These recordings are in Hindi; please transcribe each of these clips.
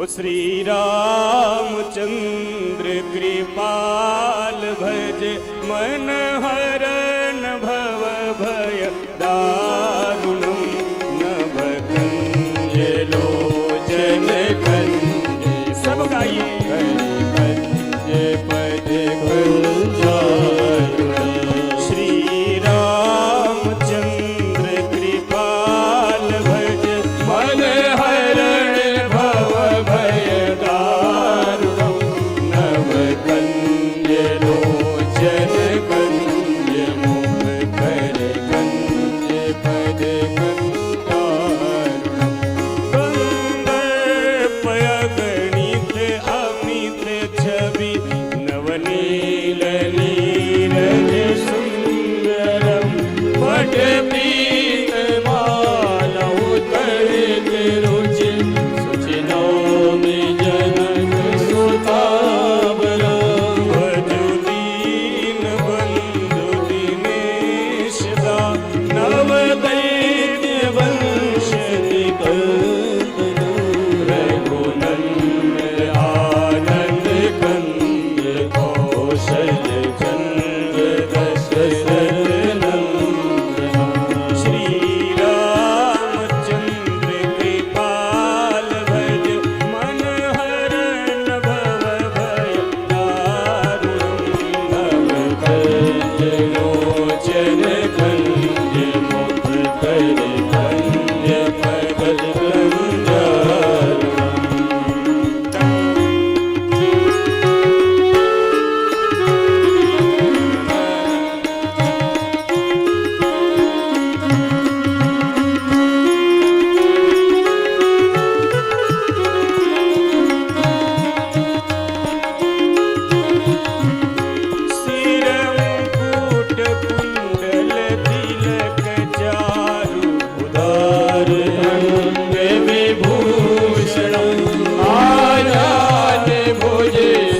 ओ श्री रामचंद्र कृपाल भज मन हरण भव भय दारुणम नभ कंज लोचन कंज सब गाइए कंज पद श्री रामचंद्र कृपाल भज मन हरण भव भय दारुणम नभ कंज लोचन कंज मुख कर कंज पद कंदारुणम कंदर्प अगणित अमित छवि नवनील नीरज सुंदरम पट पीत माला उतरित रुचि सुचिनामि जनक सुतावरम भजु दीन बंधु दिनेश दा नव दैत्य वंश निकंदन रघुनंदन आनंद कंद कौशल चंद्र दशरथ नंदन श्री रामचंद्र कृपाल भज मन हरण भव भय दारुणम नभ कंज लोचन कंज मुख कर कंज पद कंदारुणम सिरमुकुट कुंडल तिलक चारु उदार अंग विभूषण आजाद भुज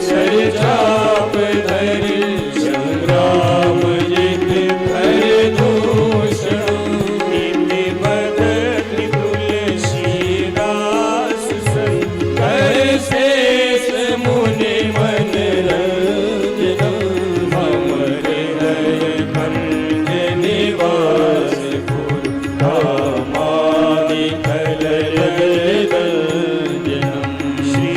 सर चाप धरि संग्राम जित भर दूषण इति बदति तुलसीदास सन कर शेष मुनि मन रंजन हमरे हृदय कंज निवास पुर कामादि कलय रंजनम श्री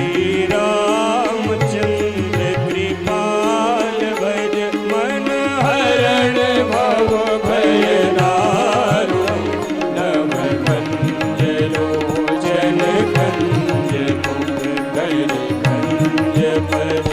रामचंद्र कृपाल भज मन हरण भव भय दारुणम नभ कंज लोचन कंज मुख कर कंज पद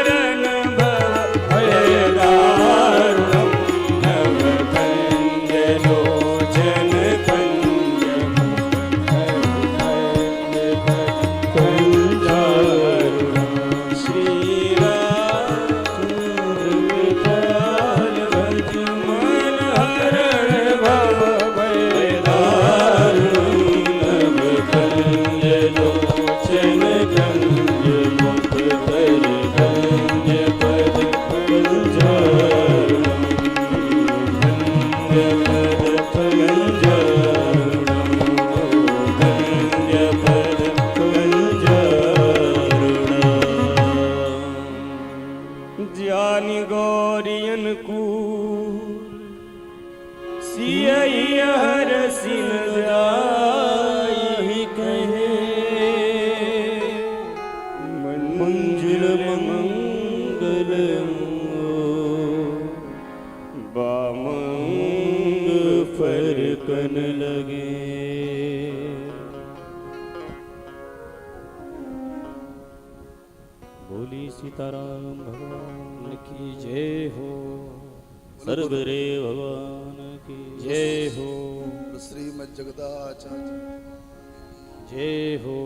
कंदारुणम ज्ञानी गौरियन कूर सियई हर सिन जाई कहे मंजुल मंगल बामंग फरकन लगे। बोली सीताराम भगवान की जय हो, सर्वरे भगवान की जय हो, श्रीमद् जगदाचार्य जय हो,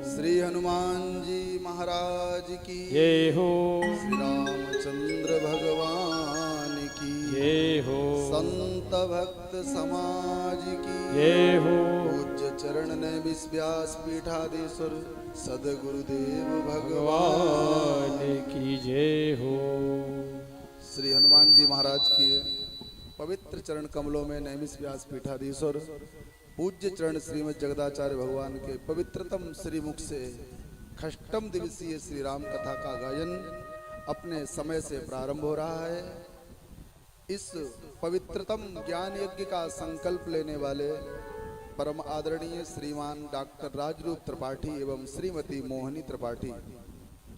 श्री हनुमान जी महाराज की जय हो, श्री रामचंद्र भगवान की जय हो, संत भक्त समाज की जय हो, पूज्य चरण नैमिष व्यास पीठाधीश्वर सदगुरुदेव भगवान की जय हो। श्री हनुमान जी महाराज के पवित्र चरण कमलों में नैमिष व्यास पीठाधीश्वर पूज्य चरण श्रीमद् जगदाचार्य भगवान के पवित्रतम श्री मुख से षष्ठम दिवसीय श्री राम कथा का गायन अपने समय से प्रारंभ हो रहा है। इस पवित्रतम ज्ञान यज्ञ का संकल्प लेने वाले परम आदरणीय श्रीमान डॉक्टर राजरूप त्रिपाठी एवं श्रीमती मोहिनी त्रिपाठी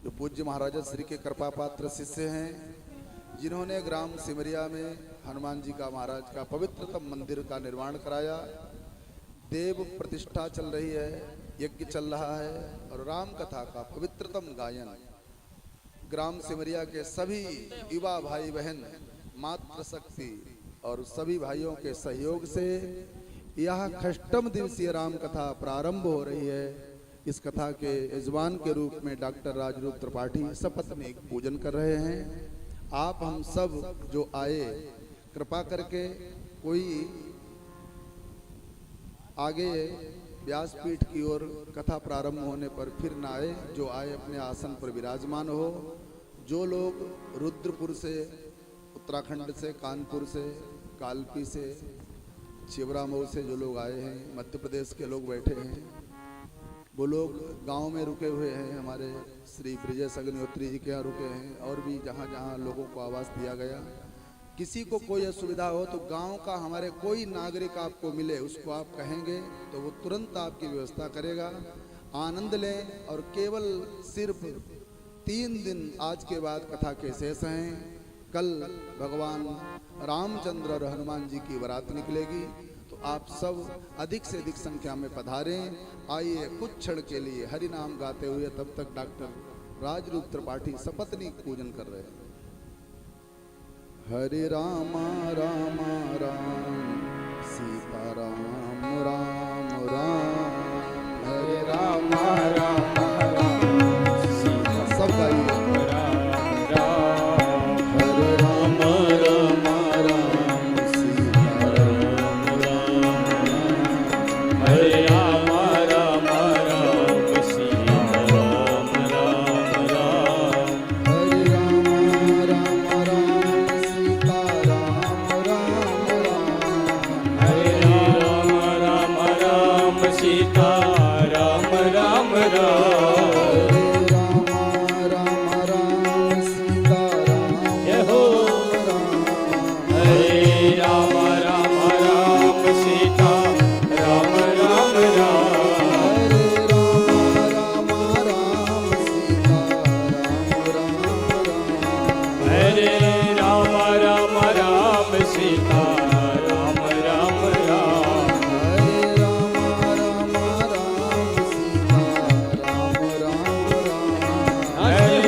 जो पूज्य महाराजा श्री के कृपा पात्र शिष्य हैं, जिन्होंने ग्राम सिमरिया में हनुमान जी का महाराज का पवित्रतम मंदिर का निर्माण कराया। देव प्रतिष्ठा चल रही है, यज्ञ चल रहा है और राम कथा का पवित्रतम गायन ग्राम सिमरिया के सभी युवा भाई बहन मातृशक्ति और सभी भाइयों के सहयोग से यह षष्ठम दिवसीय राम कथा प्रारंभ हो रही है। इस कथा के यजमान के रूप में डॉक्टर राजरूप त्रिपाठी सपत्नीक पूजन कर रहे हैं। आप हम सब जो आए कृपा करके कोई आगे व्यासपीठ की ओर कथा प्रारंभ होने पर फिर न आए, जो आए अपने आसन पर विराजमान हो। जो लोग रुद्रपुर से, उत्तराखंड से, कानपुर से, कालपी से, शिवरामऊ से जो लोग आए हैं, मध्य प्रदेश के लोग बैठे हैं, वो लोग गांव में रुके हुए हैं, हमारे श्री ब्रिजेश अग्निहोत्री जी के यहाँ रुके हैं, और भी जहाँ जहाँ लोगों को आवास दिया गया। किसी को कोई असुविधा हो तो गांव का हमारे कोई नागरिक आपको मिले, उसको आप कहेंगे तो वो तुरंत आपकी व्यवस्था करेगा। आनंद लें। और केवल सिर्फ 3 दिन आज के बाद कथा के शेष हैं। कल भगवान रामचंद्र और हनुमान जी की बारात निकलेगी, तो आप सब अधिक से अधिक संख्या में पधारें। आइए कुछ क्षण के लिए हरि नाम गाते हुए तब तक डॉक्टर राजरूप त्रिपाठी सपत्नीक पूजन कर रहे हैं। हरे राम राम राम सीता राम राम राम, हरे राम राम राम सीता, सब गाइए हरे राम राम राम सीता राम राम राम, हरे राम राम राम सीता राम राम राम, हरे राम राम राम सीता राम राम राम, हरे राम राम राम सीता राम राम राम, हरे राम राम सीता राम जय हो। राम, हरे राम राम राम सीता राम राम राम, हरे राम राम सीता राम राम राम, हरे राम राम सीता राम राम राम, हरे राम राम सीता राम राम राम, हरे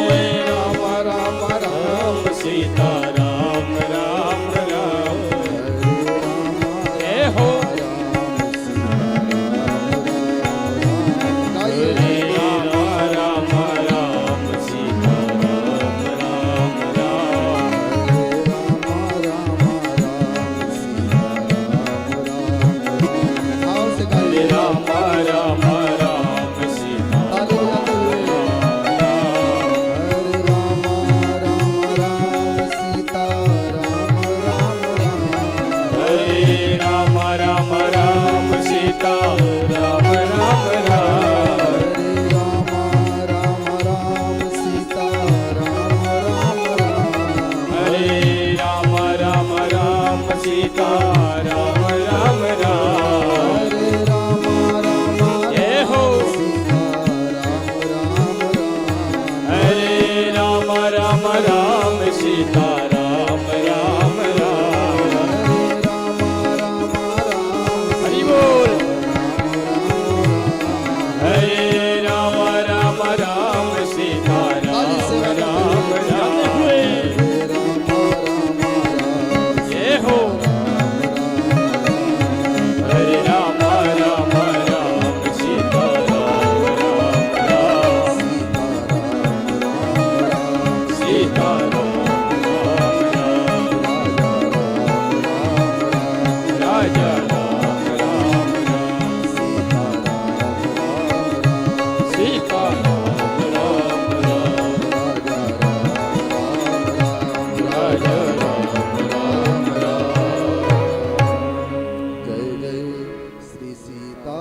राम राम राम सीता राम राम राम, जय हो। हरे राम राम राम सीता राम राम राम, हरे राम राम राम सीता राम राम, सीता राम राम राम हरि बोल हरे राम राम राम सीता राम राम राम जय हो हरे राम राम राम सीता राम राम राम सीता राम राम राजा राम राम सीता राम राम राजा राम राम जय जय श्री सीता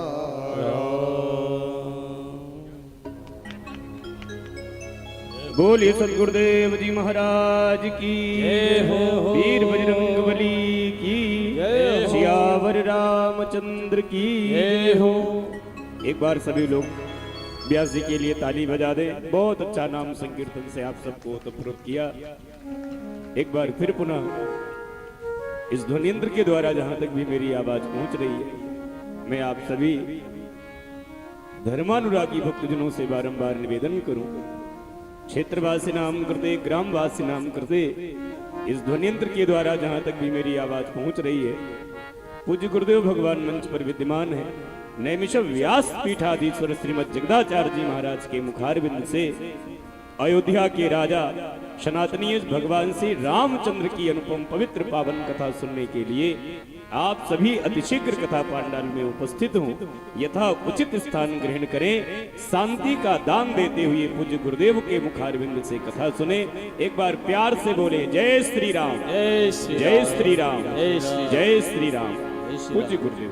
बोलिए सतगुरुदेव जी महाराज की जय हो। वीर बजरंग बली की जय हो। सियावर रामचंद्र की जय हो एक बार सभी लोग व्यास जी के लिए ताली बजा दें। बहुत अच्छा नाम संकीर्तन से आप सबको ओतप्रोत किया। एक बार फिर पुनः इस ध्वनियंत्र के द्वारा जहां तक भी मेरी आवाज पहुंच रही है, मैं आप सभी धर्मानुरागी भक्तजनों से बारंबार निवेदन करूं, क्षेत्रवासी नाम करते ग्रामवासी नाम करते इस ध्वनियंत्र के द्वारा जहां तक भी मेरी आवाज पहुंच रही है, पूज्य गुरुदेव भगवान मंच पर विद्यमान है। नैमिष व्यास पीठाधीश्वर श्रीमद जगदाचार्य जी महाराज के मुखारविंद से अयोध्या के राजा सनातनीय भगवान श्री रामचंद्र की अनुपम पवित्र पावन कथा सुनने के लिए आप सभी अतिशीघ्र कथा पांडाल में उपस्थित हों, यथा उचित स्थान ग्रहण करें, शांति का दान देते हुए पूज्य गुरुदेव के मुखारविंद से कथा सुने। एक बार प्यार से बोले जय श्री राम, जय श्री जय श्री राम, जय श्री जय श्री राम। जय श्री पूज्य राम। गुरुदेव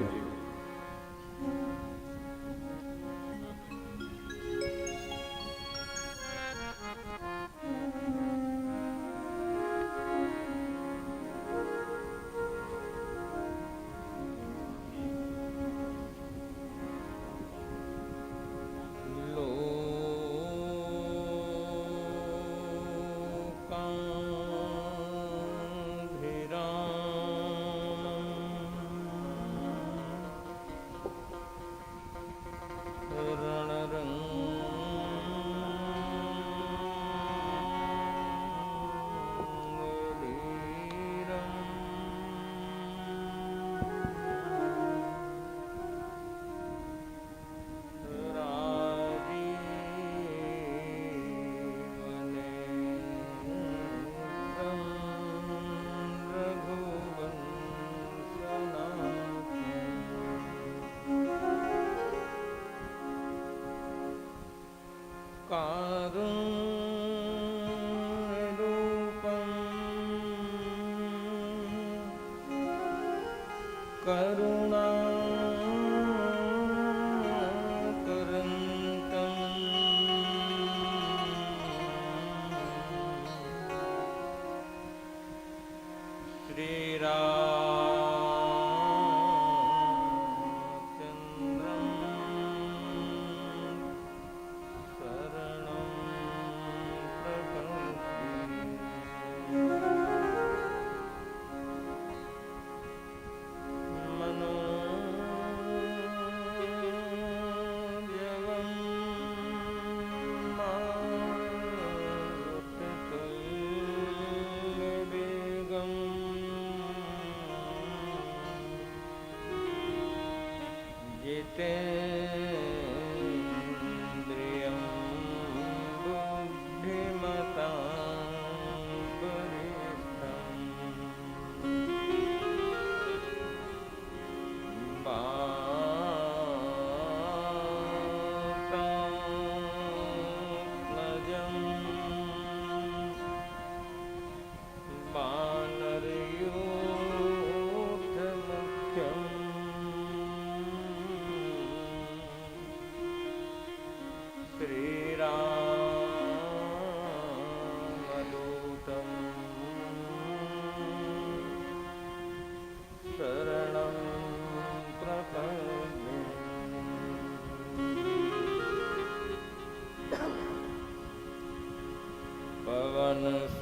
करुणा श्री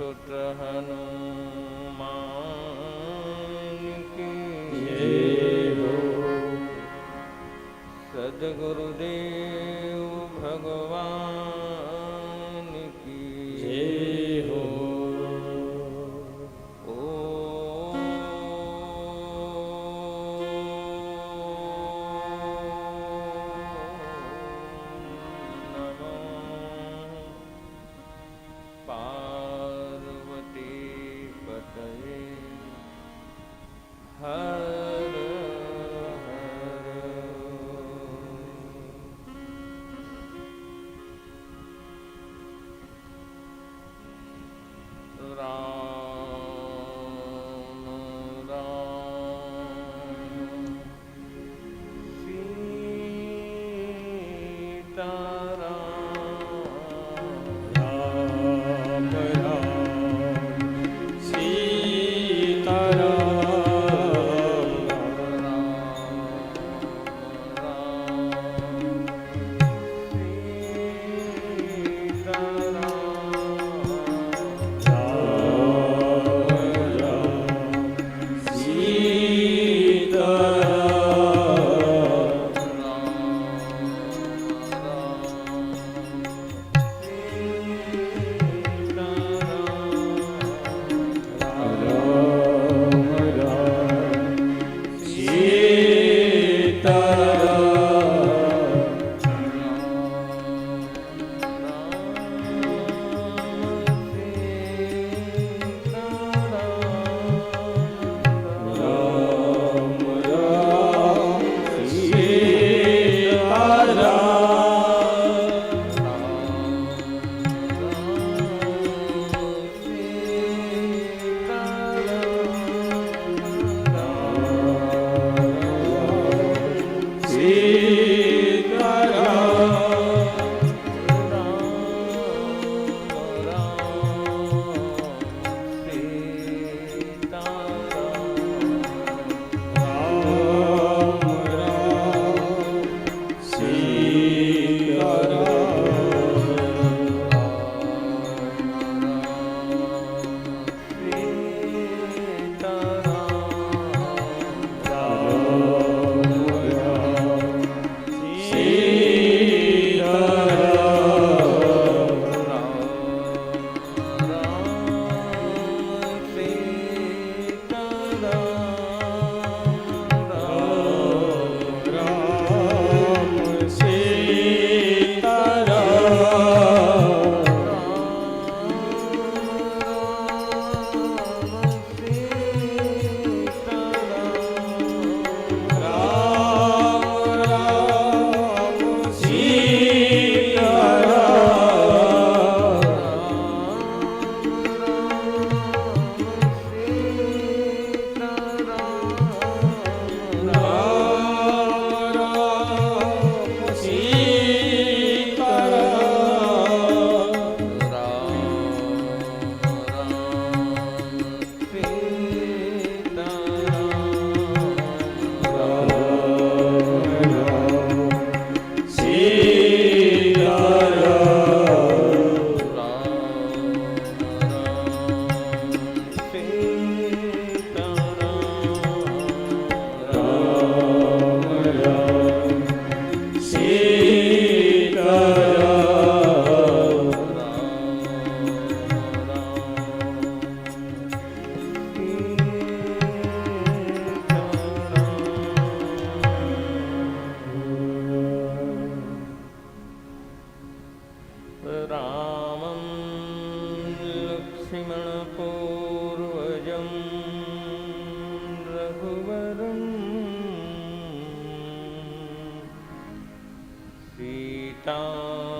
सुत हनुमान की जय हो। सद्गुरुदेव भगवान की जय हो। पार्वती पतये हर हर। राम राम सीता राम राम सीताराम।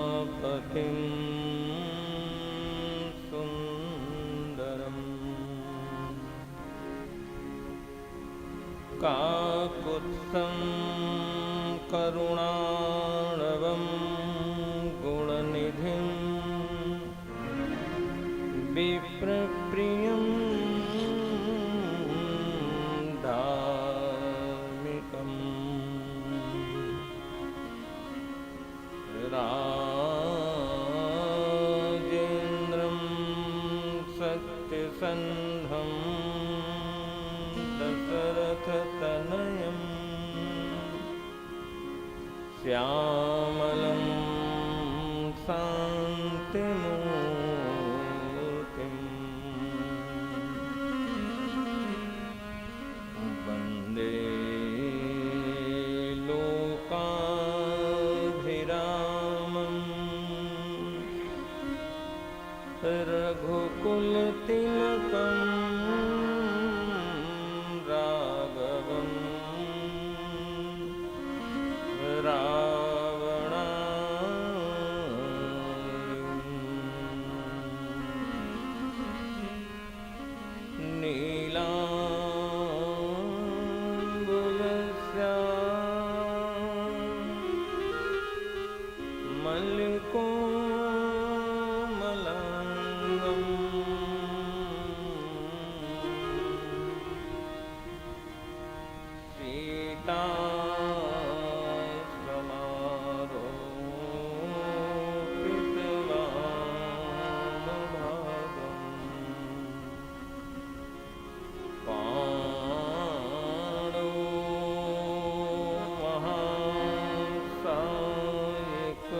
सीतापतिं सुन्दरम् काकुत्स्थं करुणार्णवं गुणनिधिं विप्रप्रियं धार्मिकम् राजेन्द्रं सत् सन्धं दशरथतनयम् श्यामलं शान्तिमूर्तिम् वन्दे लोकाभिरामम् रघुकुलतिलकम् राघवम् रावणारिम् नीलाम्बुजस्याम् मल्लिकोमलाङ्गम् सीतासमारोपितवामभागम् पाणो महासायक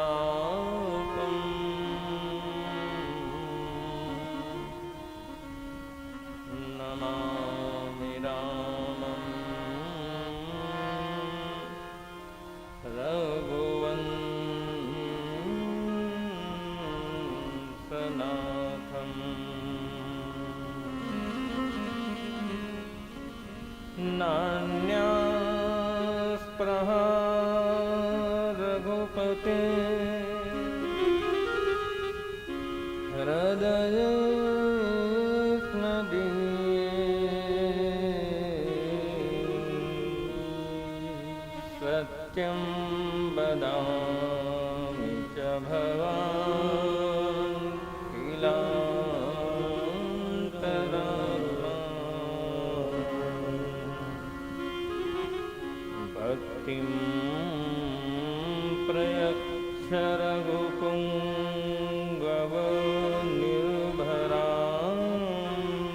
चारुचापम् नमामि रामम् रघुवंशनाथम् नान्यास्पृहा रघुपते हृदये सत्यं वदामि च भवान् किलान्तरात्मा भक्तिं प्रयच्छ रघुपुङ्गव निर्भरां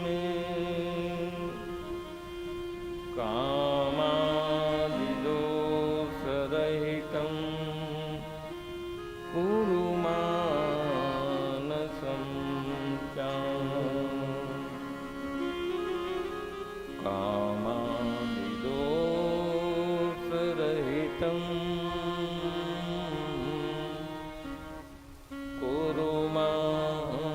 मे कामादिदोषरहितं कुरु मानसं कामादिदोषरहितं कुरु मानसं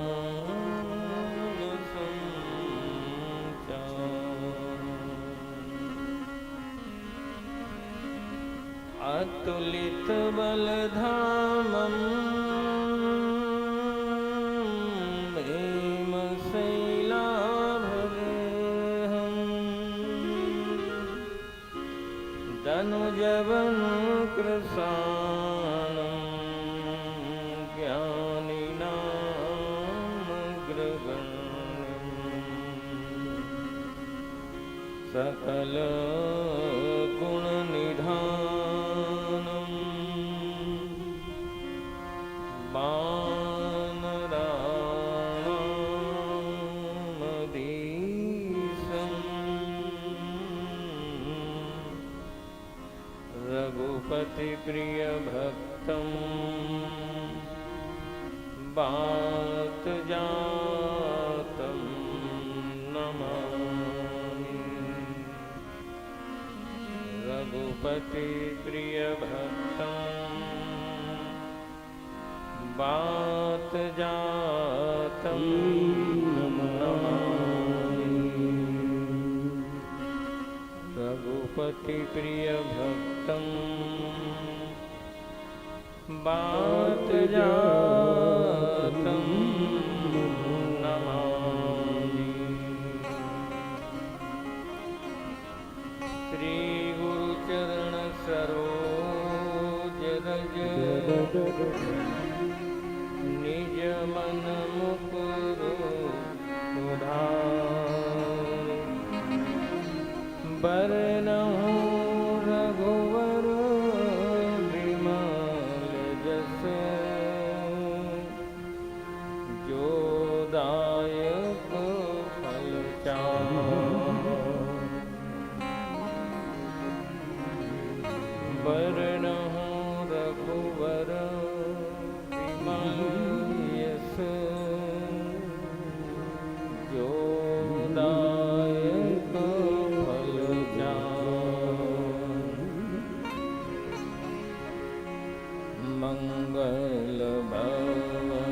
अतुलितबलधामं हेमशैलाभरेहं दनुजवनकृशानं ज्ञानिनामग्रगण्यम् सकलगुणनिधानम् वानराणामधीशम् रघुपतिप्रियभक्तं वातजातं नमामि रघुपतिप्रियभक्तं वातजातं नमामि रघुपतिप्रियभक्तं वातजातं नमामि श्री गुरुचरण सरोज रज निज मन मुकुरु उधार बरनहु रघुवर विमल जस वरणः रघुवर विमल यश जोदायक फल मंगल भवन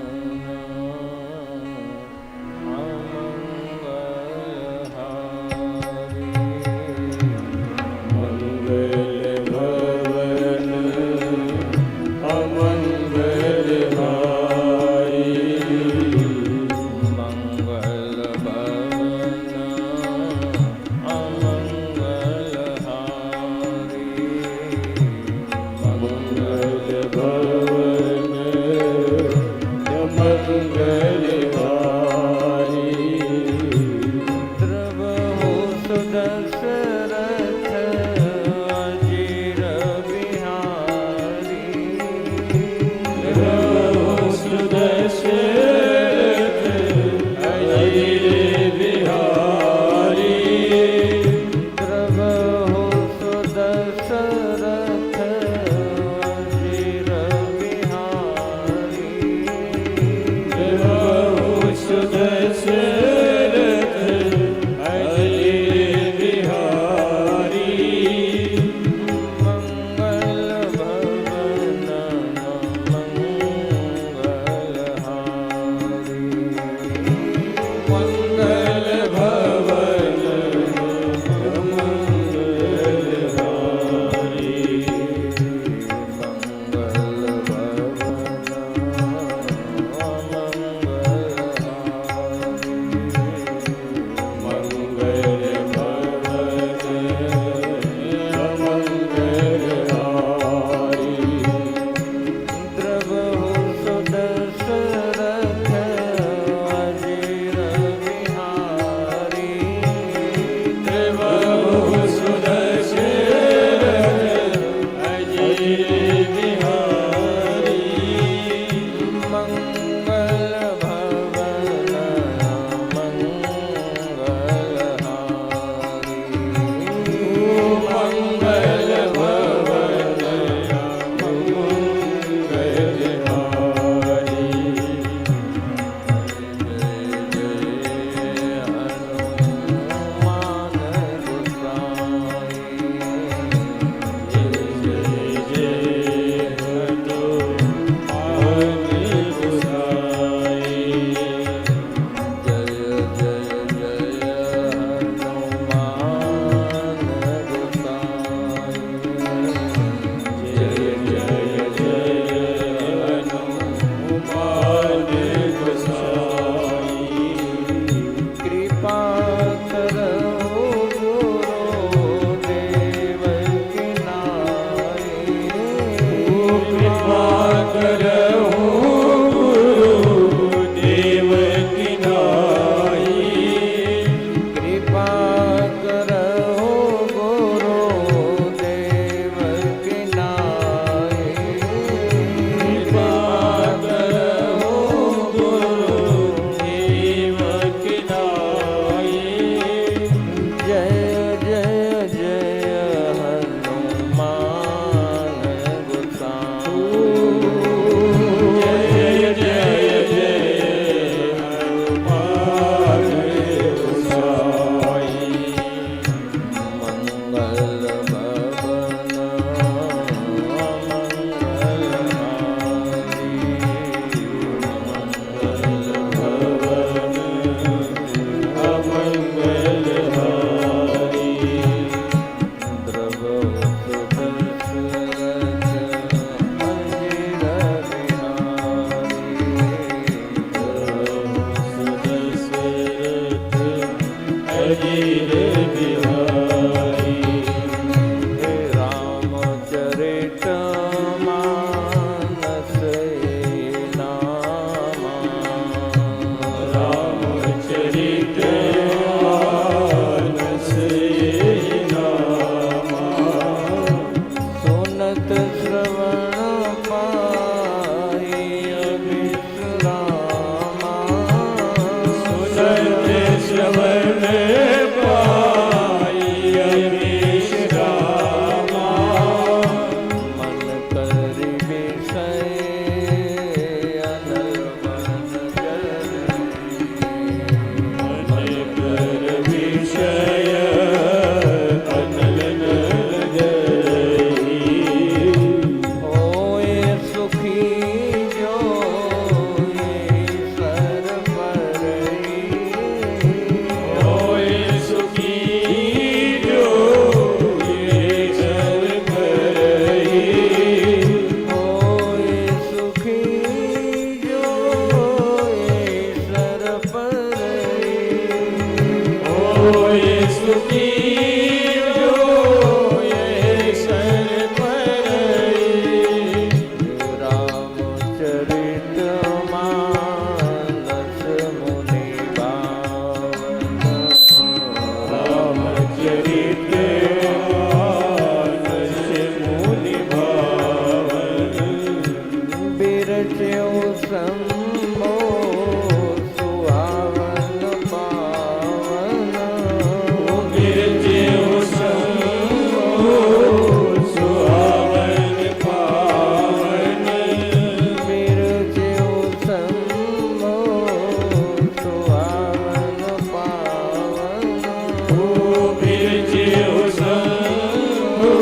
अमंगलहारी सुखी जो ये सर पर रामचरित मानस मुनि पावन रामचरित मानस मुनि भावन बिरचो सम्मो सुहावन पावन बिरचो सम्मो सुहावन पावन बिरचो सम्मो सुहावन पावन बिरचो सम्मो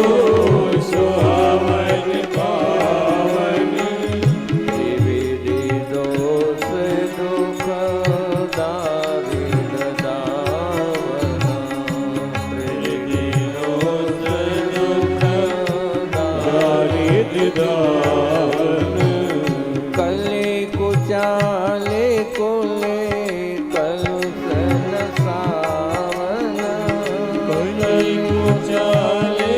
सुहावन पावन त्रिविधि दोष दुख दारिद दावन त्रिविधि दोष दुख दारिद दावन कले कुचाले कुले कलुषण सावन कली कुचाले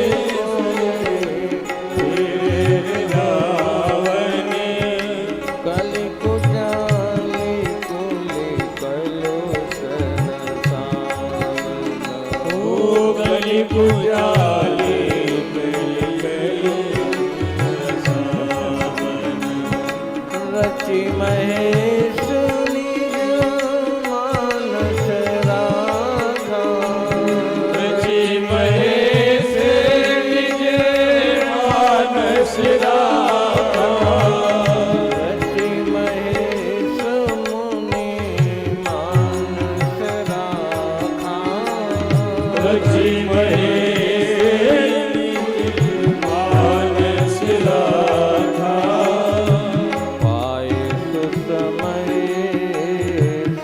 तेरे धावन कले कुचाले कुले कलुषण सावन ओ कली कुचाले रचि महेश निज मानस राधा रचि महेश निज मानस राधा रचि महेश मुनि मानस राधा रचि महेश मानस राधा पाय सुसमय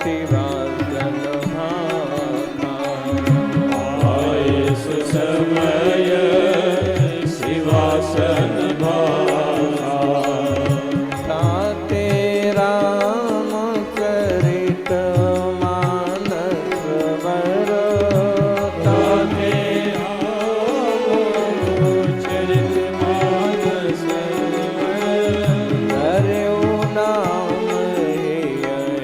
शिवासन भाता आयस समय शिवासन भावा ताते रामचरित मानस वर ताते चरित मानस हरिओ नाम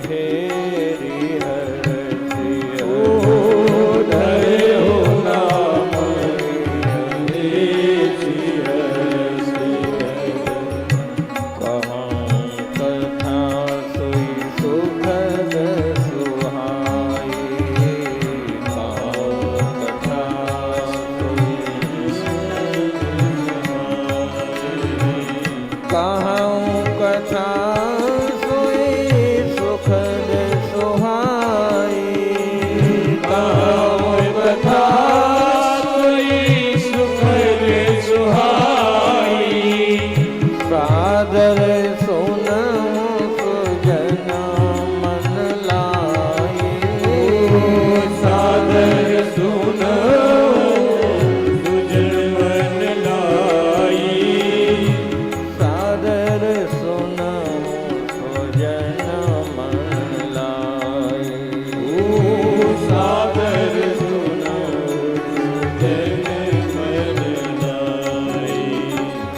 हेरि हरसियो धरे हो नाम कहाँ कथा सोई सुखद सुहाई कहाँ कथा सोई कहाँ कथा सोई सुखद सुहाई कहाँ कथा सोई सुखद सुहाई सादर सुनहु सुजन मन लाई सादर सुनो सुजन मन लाई सादर सुनहु सुजन मन लाई सादर सुनो सुजन मन लाई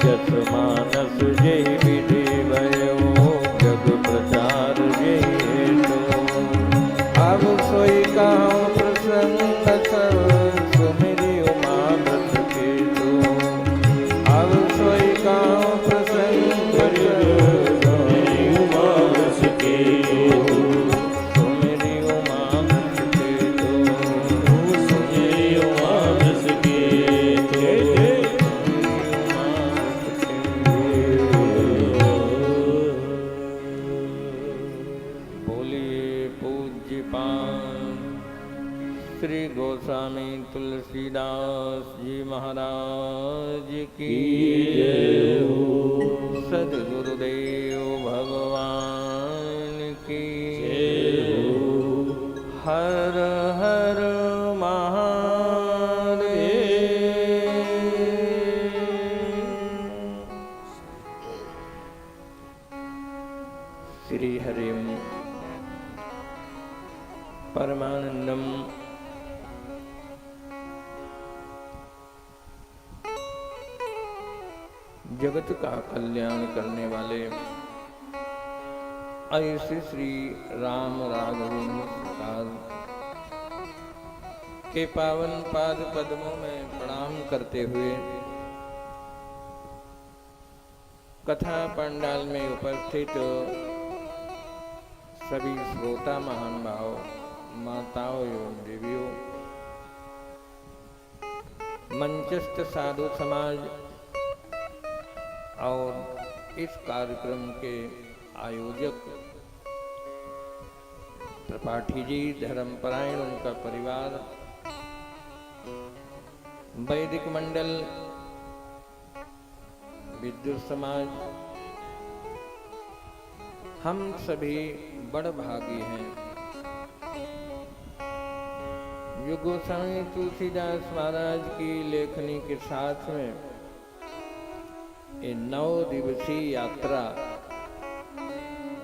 जस मानस जय विधि भयो जग प्रचार जय तो अब सोई कहाँ प्रसन्न सुमिरि उमा व्रत के तो अब सोई कहाँ प्रसन्न सुमिरि उमा व्रत के सुमिरि उमा व्रत के तो सुमिरि उमा व्रत के बोलिए पूज्य पान श्री गोस्वामी तुलसीदास जी महाराज की जय हो। सद्गुरुदेव भगवान की जय हो। हर हर महादेव। श्री हरिम परमानंदम जगत का कल्याण करने वाले ऐसे श्री राम राघवेंद्र सरकार के पावन पाद पद्मों में प्रणाम करते हुए कथा पंडाल में उपस्थित सभी श्रोता महान भाव, माताओं एवं देवियों, मंचस्थ साधु समाज और इस कार्यक्रम के आयोजक त्रिपाठी जी, धर्मपरायण उनका परिवार, वैदिक मंडल, विद्युत समाज, हम सभी बड़ भागी हैं। जो गोस्वामी तुलसीदास महाराज की लेखनी के साथ में ये 9 दिवसीय यात्रा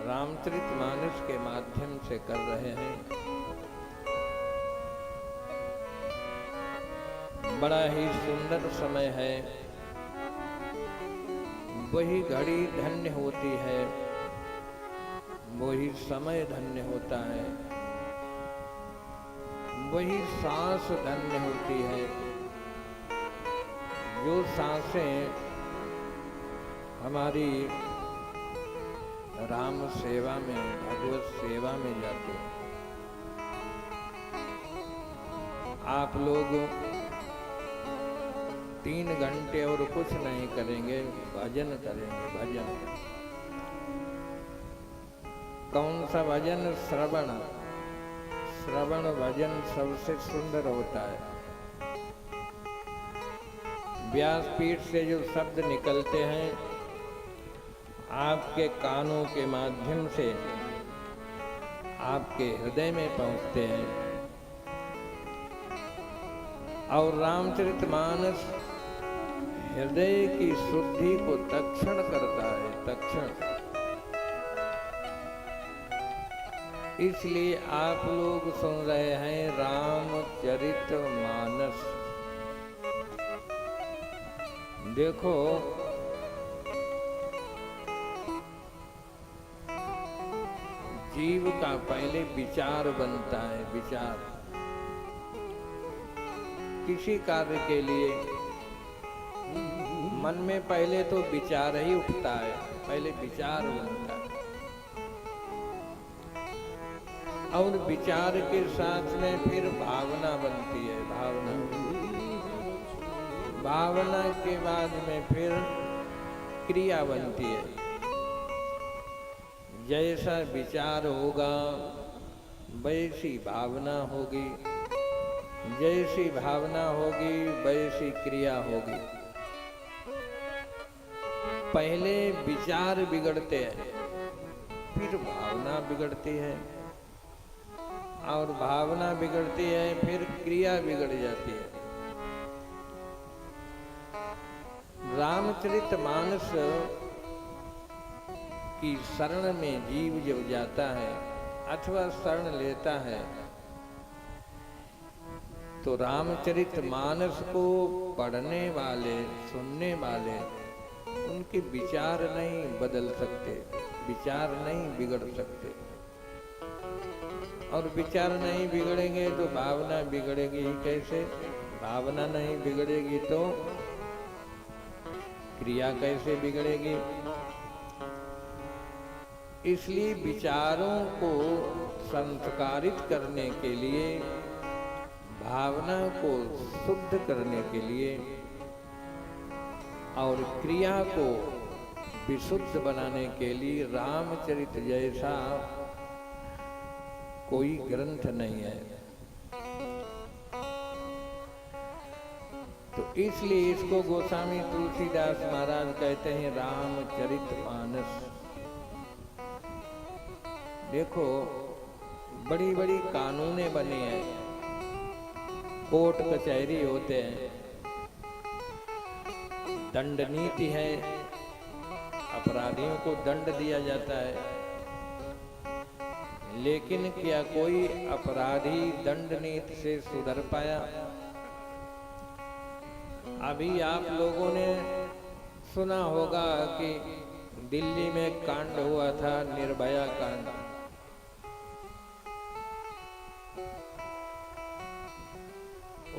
रामचरितमानस के माध्यम से कर रहे हैं। बड़ा ही सुंदर समय है। वही घड़ी धन्य होती है, वही समय धन्य होता है, वही सांस धन्य होती है। जो सांसें हमारी राम सेवा में, भगवत सेवा में जाती हैं। आप लोग 3 घंटे और कुछ नहीं करेंगे, भजन करेंगे। भजन कौन सा भजन? श्रवण। श्रवण भजन सबसे सुंदर होता है। व्यासपीठ से जो शब्द निकलते हैं आपके कानों के माध्यम से आपके हृदय में पहुंचते हैं। और रामचरितमानस हृदय की शुद्धि को तक्षण करता है, तक्षण। इसलिए आप लोग सुन रहे हैं रामचरितमानस। देखो, जीव का पहले विचार बनता है। विचार किसी कार्य के लिए मन में पहले तो विचार ही उठता है, पहले विचार बनता है। और विचार के साथ में फिर भावना बनती है। भावना के बाद में फिर क्रिया बनती है। जैसा विचार होगा वैसी भावना होगी, जैसी भावना होगी वैसी क्रिया होगी। पहले विचार बिगड़ते हैं, फिर भावना बिगड़ती है, और भावना बिगड़ती है, फिर क्रिया बिगड़ जाती है। रामचरितमानस की शरण में जीव जब जाता है अथवा शरण लेता है तो रामचरितमानस को पढ़ने वाले, सुनने वाले, उनके विचार नहीं बदल सकते, विचार नहीं बिगड़ सकते। और विचार नहीं बिगड़ेंगे तो भावना बिगड़ेगी ही कैसे? भावना नहीं बिगड़ेगी तो क्रिया कैसे बिगड़ेगी? इसलिए विचारों को संस्कारित करने के लिए, भावना को शुद्ध करने के लिए और क्रिया को विशुद्ध बनाने के लिए रामचरित जैसा कोई ग्रंथ नहीं है। तो इसलिए इसको गोस्वामी तुलसीदास महाराज कहते हैं रामचरितमानस। देखो, बड़ी बड़ी कानूनें बनी हैं, कोर्ट कचहरी होते हैं, दंड नीति है, अपराधियों को दंड दिया जाता है। लेकिन क्या कोई अपराधी दंड नीति से सुधर पाया? अभी आप लोगों ने सुना होगा कि दिल्ली में कांड हुआ था, निर्भया कांड।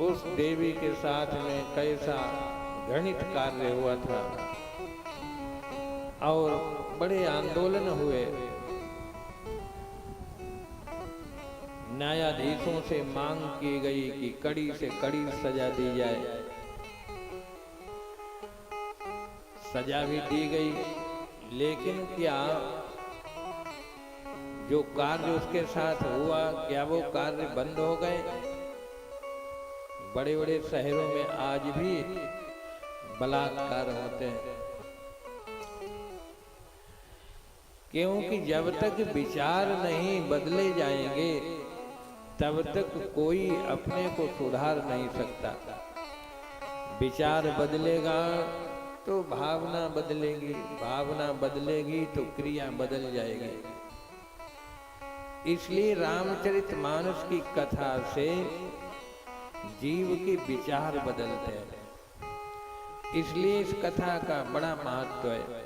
उस देवी के साथ में कैसा घृणित कार्य हुआ था और बड़े आंदोलन हुए। न्यायाधीशों से मांग की गई कि कड़ी से कड़ी सजा दी जाए। सजा भी दी गई, लेकिन क्या जो कार्य उसके साथ हुआ, क्या वो कार्य बंद हो गए? बड़े बड़े शहरों में आज भी बलात्कार होते हैं, क्योंकि जब तक विचार नहीं बदले जाएंगे तब तक कोई अपने को सुधार नहीं सकता। विचार बदलेगा तो भावना बदलेगी, भावना बदलेगी तो क्रिया बदल जाएगी। इसलिए रामचरितमानस की कथा से जीव के विचार बदलते हैं। इसलिए इस कथा का बड़ा महत्व है।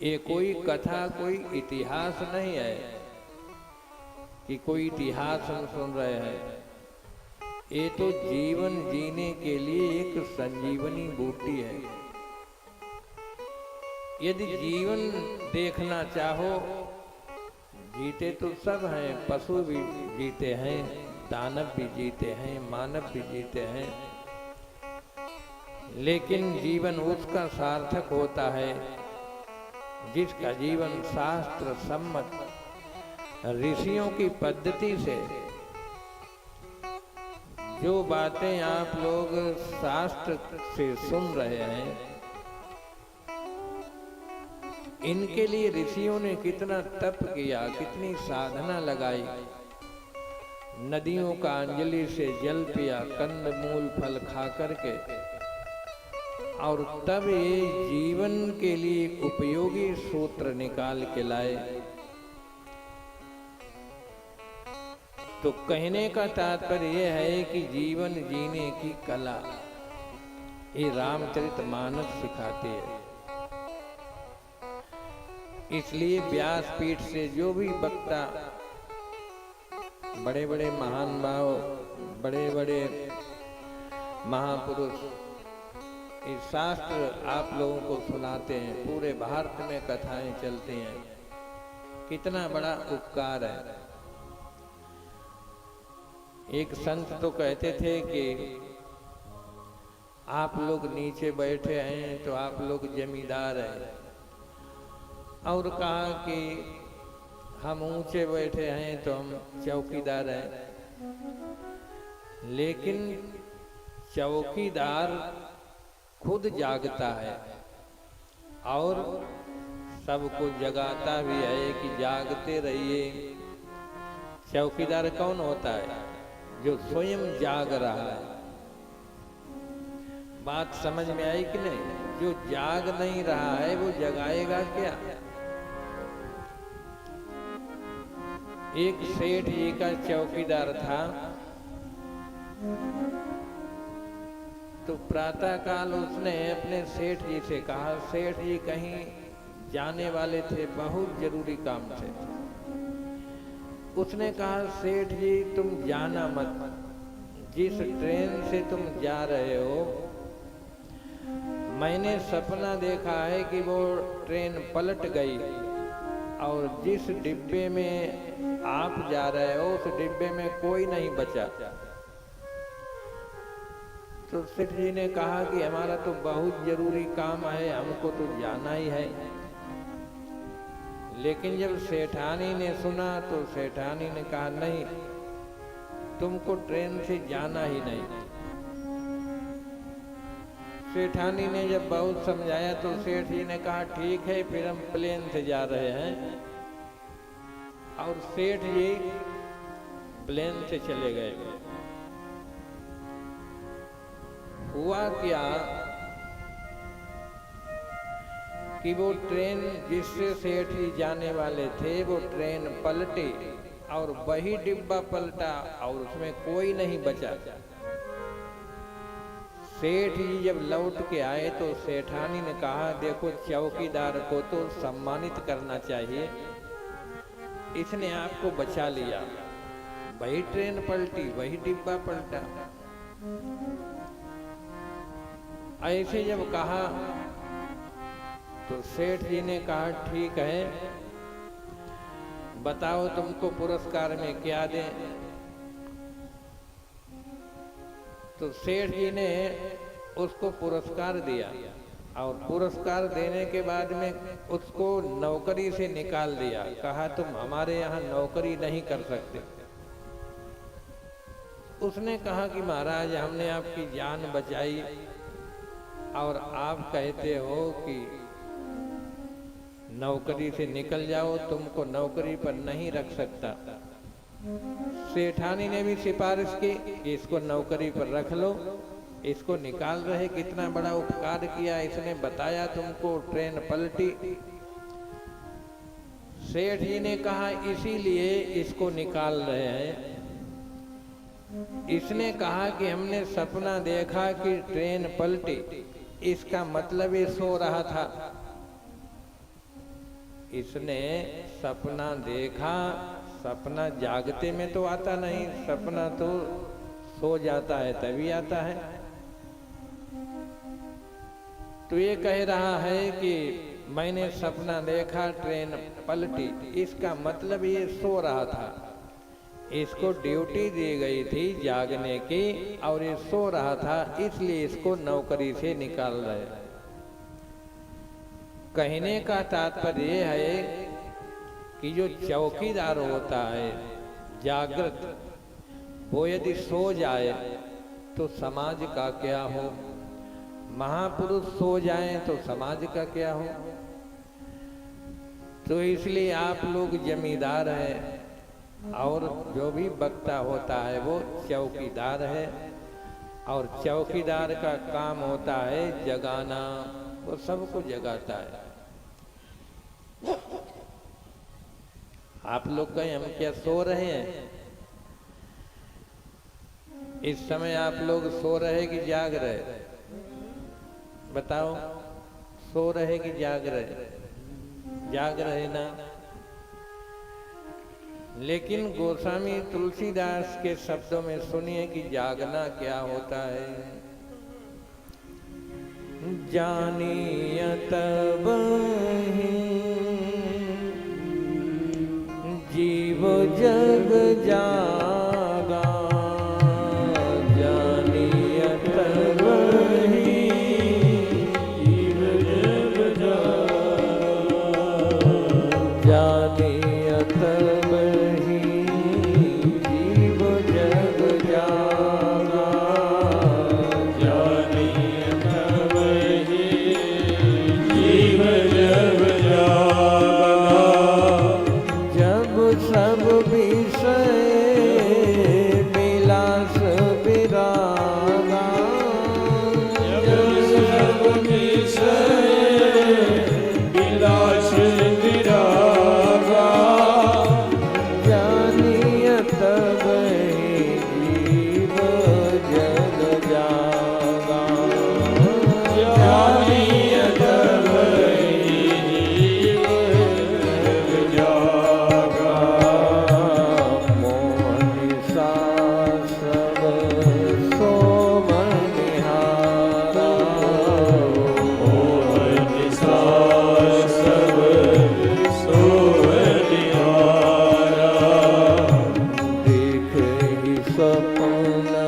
ये कोई कथा कोई इतिहास नहीं है कि कोई इतिहास हम सुन रहे हैं। ये तो जीवन जीने के लिए एक संजीवनी बूटी है। यदि जीवन देखना चाहो, जीते तो सब हैं, पशु भी जीते हैं, दानव भी जीते हैं, मानव भी जीते हैं, लेकिन जीवन उसका सार्थक होता है जिसका जीवन शास्त्र सम्मत ऋषियों की पद्धति से, जो बातें आप लोग शास्त्र से सुन रहे हैं, इनके लिए ऋषियों ने कितना तप किया, कितनी साधना लगाई। नदियों का अंजलि से जल पिया, कंद मूल फल खा करके, और तब ये जीवन के लिए उपयोगी सूत्र निकाल के लाए। तो कहने का तात्पर्य यह है कि जीवन जीने की कला ये रामचरितमानस सिखाती है। इसलिए व्यासपीठ से जो भी वक्ता, बड़े बड़े महान भाव, बड़े बड़े महापुरुष इस शास्त्र आप लोगों को सुनाते हैं। पूरे भारत में कथाएं चलती हैं। कितना बड़ा उपकार है। एक संत तो कहते थे कि आप लोग नीचे बैठे हैं तो आप लोग जमींदार हैं, और कहा कि हम ऊंचे बैठे हैं तो हम चौकीदार हैं। लेकिन चौकीदार खुद जागता है और सबको जगाता भी है कि जागते रहिए। चौकीदार कौन होता है? जो स्वयं जाग रहा है। बात समझ में आई कि नहीं? जो जाग नहीं रहा है वो जगाएगा क्या? एक सेठ जी का चौकीदार था, तो प्रातः काल उसने अपने सेठ जी से कहा, सेठ जी कहीं जाने वाले थे, बहुत जरूरी काम से। उसने कहा, सेठ जी तुम जाना मत, जिस ट्रेन से तुम जा रहे हो मैंने सपना देखा है कि वो ट्रेन पलट गई और जिस डिब्बे में आप जा रहे हो उस डिब्बे में कोई नहीं बचा। तो सेठ जी ने कहा कि हमारा तो बहुत जरूरी काम है, हमको तो जाना ही है। लेकिन जब सेठानी ने सुना तो सेठानी ने कहा, नहीं, तुमको ट्रेन से जाना ही नहीं। सेठानी ने जब बहुत समझाया तो सेठ जी ने कहा, ठीक है, फिर हम प्लेन से जा रहे हैं। और सेठ जी प्लेन से चले गए। हुआ क्या कि वो ट्रेन जिससे सेठ जी जाने वाले थे वो ट्रेन पलटी और वही डिब्बा पलटा और उसमें कोई नहीं बचा। सेठ जी जब लौट के आए तो सेठानी ने कहा, देखो चौकीदार को तो सम्मानित करना चाहिए, इसने आपको बचा लिया। वही ट्रेन पलटी, वही डिब्बा पलटा। ऐसे जब कहा तो सेठ जी ने कहा, ठीक है, बताओ तुमको पुरस्कार में क्या दें। तो सेठ जी ने उसको पुरस्कार दिया और पुरस्कार देने के बाद में उसको नौकरी से निकाल दिया। कहा, तुम हमारे यहाँ नौकरी नहीं कर सकते। उसने कहा कि महाराज, हमने आपकी जान बचाई और आप कहते हो कि नौकरी से निकल जाओ, तुमको नौकरी पर नहीं रख सकता। सेठानी ने भी सिफारिश की कि इसको नौकरी पर रख लो, इसको निकाल रहे, कितना बड़ा उपकार किया, इसने बताया तुमको, ट्रेन पलटी। सेठ जी ने कहा, इसीलिए इसको निकाल रहे हैं। इसने कहा कि हमने सपना देखा कि ट्रेन पलटी, इसका मतलब ये सो रहा था। इसने सपना देखा, सपना जागते में तो आता नहीं, सपना तो सो जाता है तभी आता है। तो ये कह रहा है कि मैंने सपना देखा ट्रेन पलटी, इसका मतलब ये सो रहा था। इसको ड्यूटी दी गई थी जागने की और ये सो रहा था, इसलिए इसको नौकरी से निकाल रहे। कहने का तात्पर्य ये है कि जो चौकीदार होता है जागृत, वो यदि सो जाए तो समाज का क्या हो, महापुरुष सो जाएं तो समाज का क्या हो। तो इसलिए आप लोग जमींदार हैं और जो भी वक्ता होता है वो चौकीदार है, और चौकीदार का काम होता है जगाना, वो सबको जगाता है। आप लोग कहें हम क्या सो रहे हैं? इस समय आप लोग सो रहे कि जाग रहे? बताओ, सो रहे कि जाग रहे? जाग रहे ना। लेकिन गोस्वामी तुलसीदास के शब्दों में सुनिए कि जागना क्या होता है। जानिय तब जीव जग जागा, जानिय तब जीव जग जागा, जानिय तब जीव जग जागा, जानिय तब जीव जग जागा। जब सब विषय विलास विरागा, जब सब विषय विलास विरागा, जानिय तब जीव जग जागा, जानिय तब जीव जग जागा। मोहन सा सब सोम निहारा, मोहन सा सब सोहनिहारा, देख ही सपना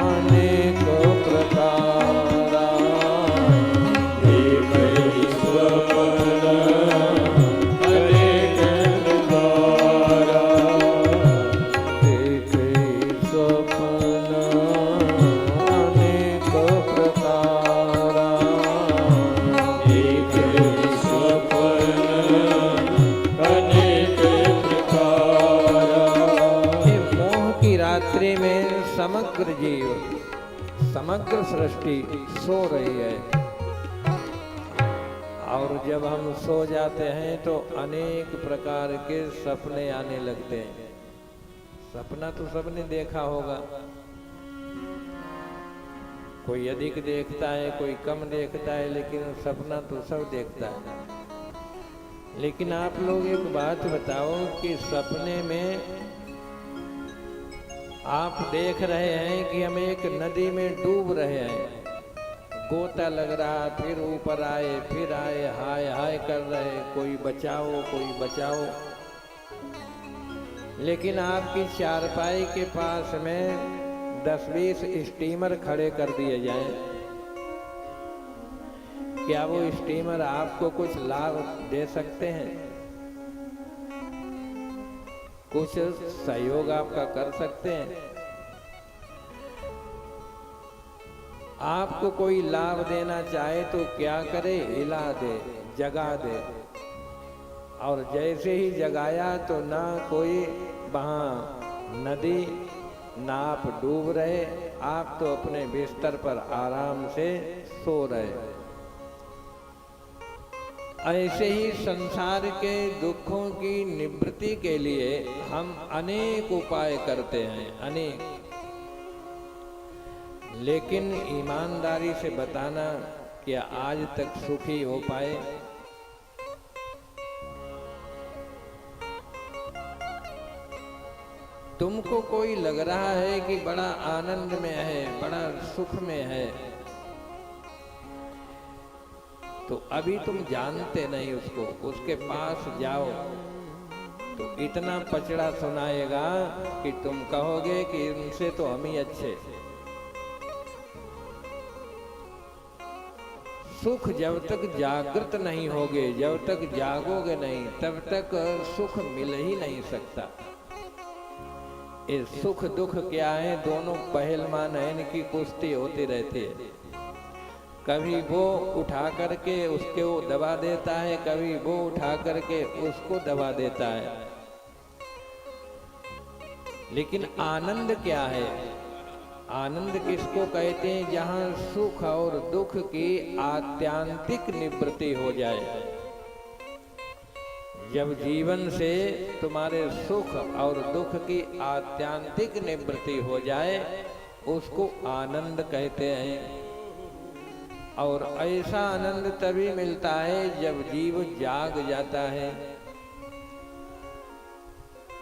अनेक प्रकारा, एक ही स्वप्न अनेक द्वारा, देख ही सपना अनेक प्रकारा, एक ही स्वप्न अनेक प्रकारा। ये मोह की रात्रि में समग्र जीव, समग्र सृष्टि सो रही है, और जब हम सो जाते हैं तो अनेक प्रकार के सपने आने लगते हैं। सपना तो सबने देखा होगा। कोई अधिक देखता है, कोई कम देखता है, लेकिन सपना तो सब देखता है। लेकिन आप लोग एक बात बताओ कि सपने में आप देख रहे हैं कि हम एक नदी में डूब रहे हैं, गोता लग रहा, फिर ऊपर आए, फिर आए, हाय हाय कर रहे, कोई बचाओ कोई बचाओ। लेकिन आपकी चारपाई के पास में 10-20 स्टीमर खड़े कर दिए जाएं, क्या वो स्टीमर आपको कुछ लाभ दे सकते हैं? कुछ सहयोग आपका कर सकते हैं? आपको कोई लाभ देना चाहे तो क्या करे? हिला दे, जगा दे। और जैसे ही जगाया तो ना कोई वहाँ नदी, ना आप डूब रहे, आप तो अपने बिस्तर पर आराम से सो रहे। ऐसे ही संसार के दुखों की निवृत्ति के लिए हम अनेक उपाय करते हैं, अनेक। लेकिन ईमानदारी से बताना, क्या आज तक सुखी हो पाए? तुमको कोई लग रहा है कि बड़ा आनंद में है, बड़ा सुख में है, तो अभी तुम जानते नहीं उसको। उसके पास जाओ तो इतना पचड़ा सुनाएगा कि तुम कहोगे कि इनसे तो हम ही अच्छे। सुख जब तक जागृत नहीं होगे, जब तक जागोगे नहीं, तब तक सुख मिल ही नहीं सकता। ये सुख दुख क्या है? दोनों पहलवान हैं, इनकी कुश्ती होती रहती है। कभी वो उठा करके उसके वो दबा देता है, कभी वो उठा करके उसको दबा देता है। लेकिन आनंद क्या है? आनंद किसको कहते हैं? जहां सुख और दुख की आत्यांतिक निवृत्ति हो जाए। जब जीवन से तुम्हारे सुख और दुख की आत्यांतिक निवृत्ति हो जाए, उसको आनंद कहते हैं। और ऐसा आनंद तभी मिलता है जब जीव जाग जाता है।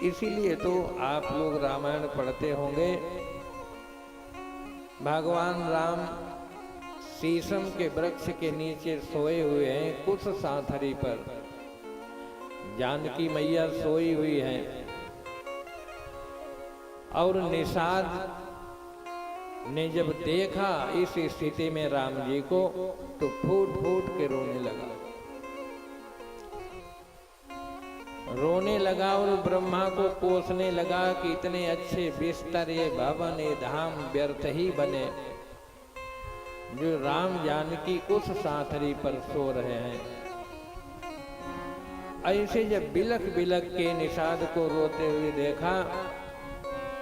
इसीलिए तो आप लोग रामायण पढ़ते होंगे, भगवान राम शीशम के वृक्ष के नीचे सोए हुए हैं, कुछ सांथरी पर। जानकी मैया सोई हुई है और निषाद ने जब देखा इस स्थिति में राम जी को, तो फूट फूट के रोने लगा। रोने लगा और ब्रह्मा को कोसने लगा कि इतने अच्छे बिस्तर, ये भवन, ये धाम व्यर्थ ही बने, जो राम जानकी उस सांथरी पर सो रहे हैं। ऐसे जब बिलख बिलख के निषाद को रोते हुए देखा,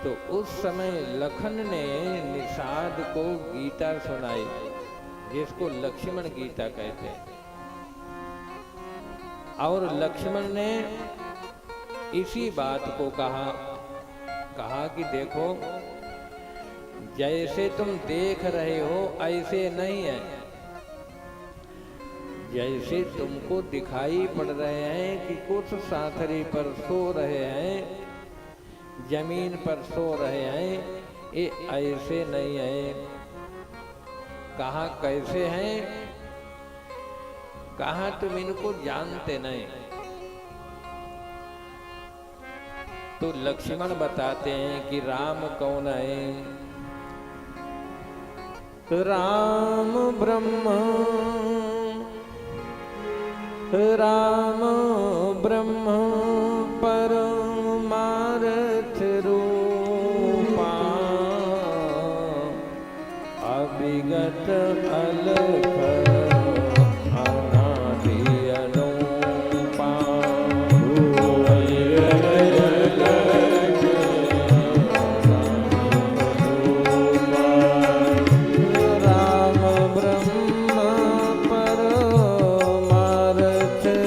तो उस समय लखन ने निषाद को गीता सुनाई, जिसको लक्ष्मण गीता कहते हैं। और लक्ष्मण ने इसी बात को कहा कि देखो, जैसे तुम देख रहे हो ऐसे नहीं है। जैसे तुमको दिखाई पड़ रहे हैं कि कुछ सांथरी पर सो रहे हैं, जमीन पर सो रहे हैं, ये ऐसे नहीं है। कहा कैसे हैं? कहा तुम इनको जानते नहीं। तो लक्ष्मण बताते हैं कि राम कौन है। राम ब्रह्म, राम ब्रह्म परमार्थ रूपा, अभिगत अलख अनादि अनुपा। राम ब्रह्म परमार्थ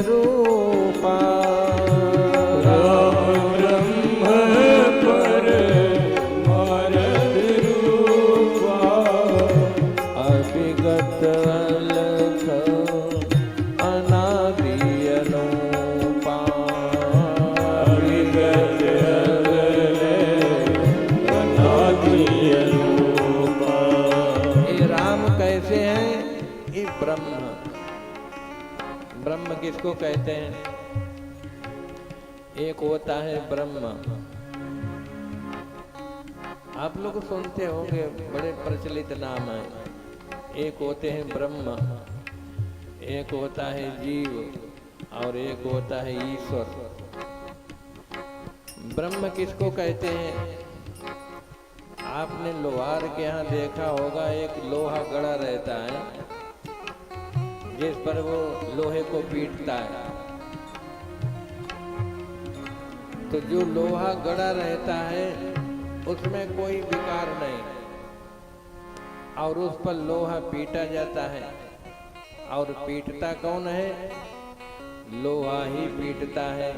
रूपा, किसको कहते हैं? एक होता है ब्रह्म। आप लोग सुनते होंगे, बड़े प्रचलित नाम है। एक होते हैं ब्रह्म, एक होता है जीव और एक होता है ईश्वर। ब्रह्म किसको कहते हैं? आपने लोहार के यहाँ देखा होगा, एक लोहा गड़ा रहता है जिस पर वो लोहे को पीटता है। तो जो लोहा गड़ा रहता है उसमें कोई विकार नहीं, और उस पर लोहा पीटा जाता है। और पीटता कौन है? लोहा ही पीटता है।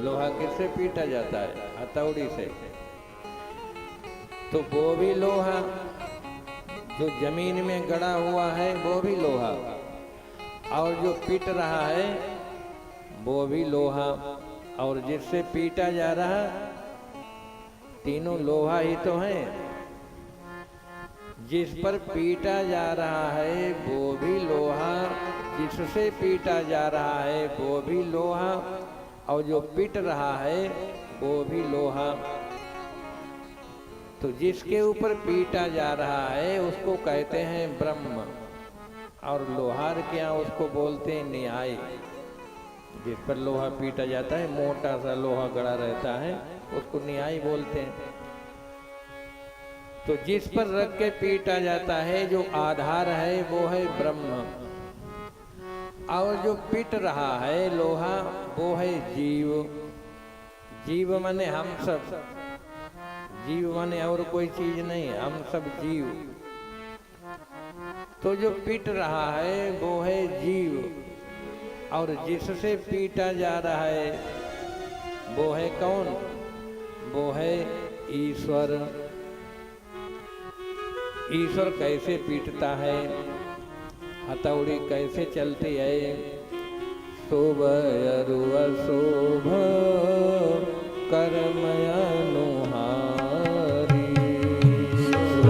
लोहा किससे पीटा जाता है? हथौड़ी से। तो वो भी लोहा, जो जमीन में गड़ा हुआ है वो भी लोहा, और जो पीट रहा है वो भी लोहा, और जिससे पीटा जा रहा, तीनों लोहा ही तो हैं। जिस पर पीटा जा रहा है वो भी लोहा, जिससे पीटा जा रहा है वो भी लोहा, और जो पीट रहा है वो भी लोहा। तो जिसके ऊपर पीटा जा रहा है उसको कहते हैं ब्रह्म, और लोहार के यहाँ उसको बोलते हैं न्याय। जिस पर लोहा पीटा जाता है, मोटा सा लोहा गड़ा रहता है, उसको न्याय बोलते हैं। तो जिस पर रख के पीटा जाता है, जो आधार है वो है ब्रह्म, और जो पीट रहा है लोहा वो है जीव। जीव माने हम सब, जीव माने और कोई चीज नहीं, हम सब जीव। तो जो पीट रहा है वो है जीव, और जिससे पीटा जा रहा है वो है कौन? वो है ईश्वर। ईश्वर कैसे पीटता है? हथौड़ी कैसे चलती है? शुभ अरु अशुभ कर्म अनुहारी। शुभ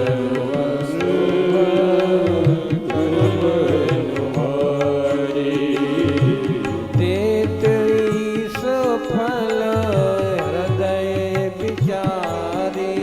अरु अशुभ कर्म अनुहारी। देत ईश फल हृदय विचारी।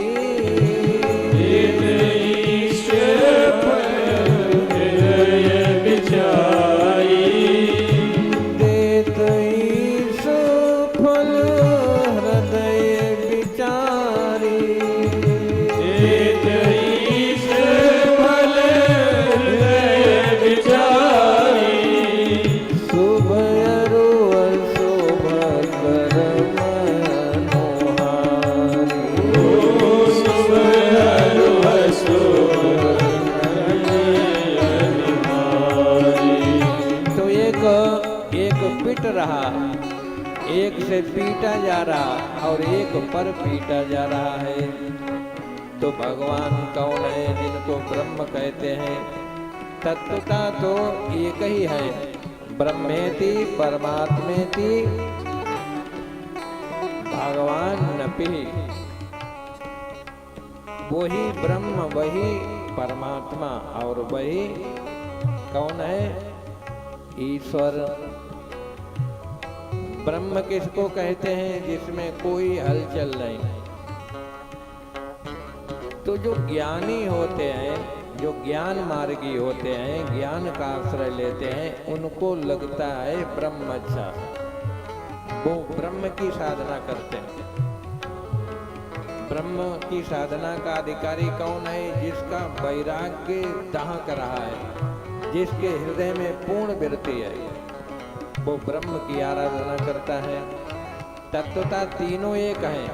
एक से पीटा जा रहा और एक पर पीटा जा रहा है। तो भगवान कौन है जिनको ब्रह्म कहते हैं? तत्वता तो एक ही है, ब्रह्मेति परमात्मेति भगवान नपि। वही ब्रह्म, वही परमात्मा, और वही कौन है? ईश्वर। ब्रह्म किसको कहते हैं? जिसमें कोई हलचल नहीं। तो जो ज्ञानी होते हैं, जो ज्ञान मार्गी होते हैं, ज्ञान का आश्रय लेते हैं, उनको लगता है ब्रह्म अच्छा, वो ब्रह्म की साधना करते हैं। ब्रह्म की साधना का अधिकारी कौन है? जिसका वैराग्य दहक रहा है, जिसके हृदय में पूर्ण वृत्ति है, वो ब्रह्म की आराधना करता है। तत्वता तीनों एक हैं,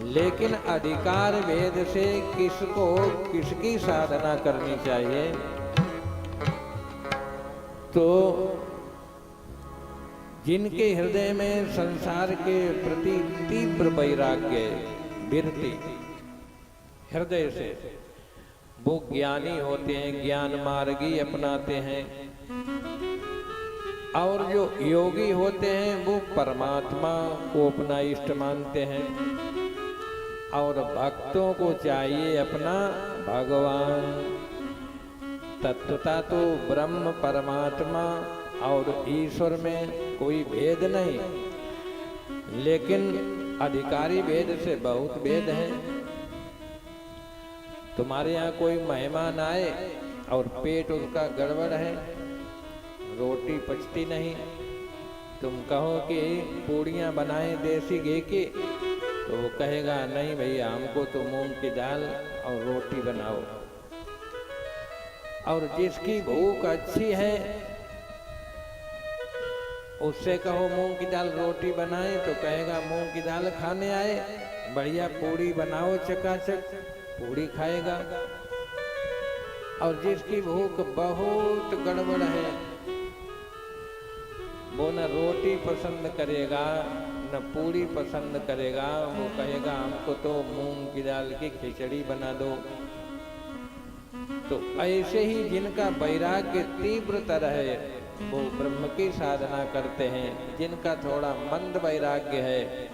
लेकिन अधिकार भेद से किसको किसकी साधना करनी चाहिए? तो जिनके हृदय में संसार के प्रति तीव्र वैराग्य वृत्ति हृदय से, वो ज्ञानी होते हैं, ज्ञान मार्गी अपनाते हैं। और जो योगी होते हैं वो परमात्मा को अपना इष्ट मानते हैं, और भक्तों को चाहिए अपना भगवान। तत्वता तो ब्रह्म परमात्मा और ईश्वर में कोई भेद नहीं, लेकिन अधिकारी भेद से बहुत भेद है। तुम्हारे यहाँ कोई मेहमान आए और पेट उसका गड़बड़ है, रोटी पचती नहीं, तुम कहो कि पूड़ियाँ बनाए देसी घी की, तो वो कहेगा नहीं भैया हमको तो मूंग की दाल और रोटी बनाओ। और जिसकी भूख अच्छी है उससे कहो मूंग की दाल रोटी बनाए, तो कहेगा मूंग की दाल खाने आए, बढ़िया पूड़ी बनाओ चकाचक, पूड़ी खाएगा। और जिसकी भूख बहुत गड़बड़ है वो न रोटी पसंद करेगा न पूड़ी पसंद करेगा, वो कहेगा हमको तो मूंग की दाल की खिचड़ी बना दो। तो ऐसे ही जिनका वैराग्य तीव्रतर है वो ब्रह्म की साधना करते हैं, जिनका थोड़ा मंद वैराग्य है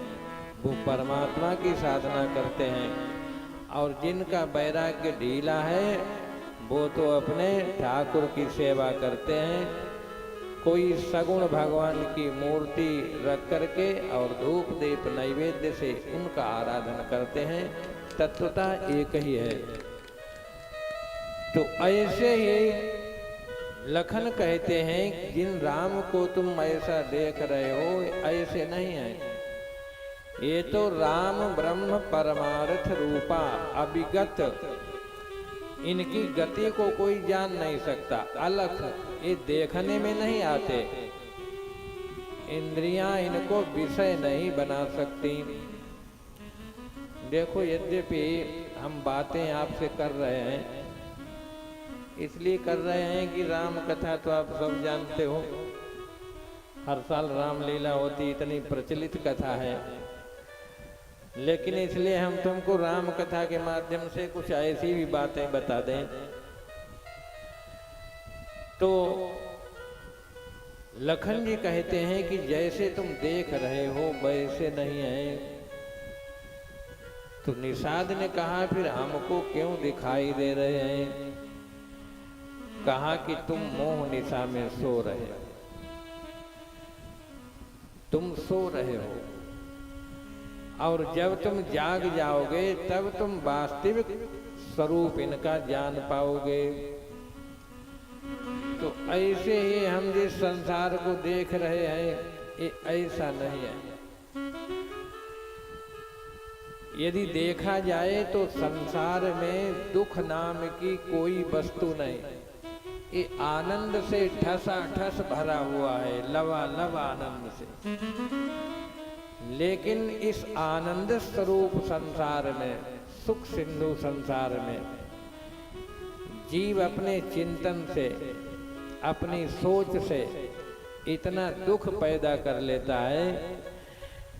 वो परमात्मा की साधना करते हैं, और जिनका वैराग्य ढीला है वो तो अपने ठाकुर की सेवा करते हैं। कोई सगुण भगवान की मूर्ति रख करके और धूप दीप नैवेद्य से उनका आराधन करते हैं, तत्वता एक ही है। तो ऐसे ही लखन कहते हैं जिन राम को तुम ऐसा देख रहे हो ऐसे नहीं है, ये तो राम ब्रह्म परमार्थ रूपा अभिगत, इनकी गति को कोई जान नहीं सकता। अलख ये देखने में नहीं आते, इंद्रियां इनको विषय नहीं बना सकती। देखो यद्यपि हम बातें आपसे कर रहे हैं, इसलिए कर रहे हैं कि राम कथा तो आप सब जानते हो, हर साल रामलीला होती, इतनी प्रचलित कथा है, लेकिन इसलिए हम तुमको राम कथा के माध्यम से कुछ ऐसी भी बातें बता दें। तो लखन जी कहते हैं कि जैसे तुम देख रहे हो वैसे नहीं है। तो निषाद ने कहा फिर हमको क्यों दिखाई दे रहे हैं? कहा कि तुम मोह निशा में सो रहे हो, तुम सो रहे हो, और जब तुम जाग जाओगे तब तुम वास्तविक स्वरूप इनका जान पाओगे। तो ऐसे ही हम जिस संसार को देख रहे हैं ये ऐसा नहीं है। यदि देखा जाए तो संसार में दुख नाम की कोई वस्तु नहीं, ये आनंद से ठसाठस भरा हुआ है, लबालब आनंद से। लेकिन इस आनंद स्वरूप संसार में, सुख सिंधु संसार में, जीव अपने चिंतन से, अपनी सोच से इतना दुख पैदा कर लेता है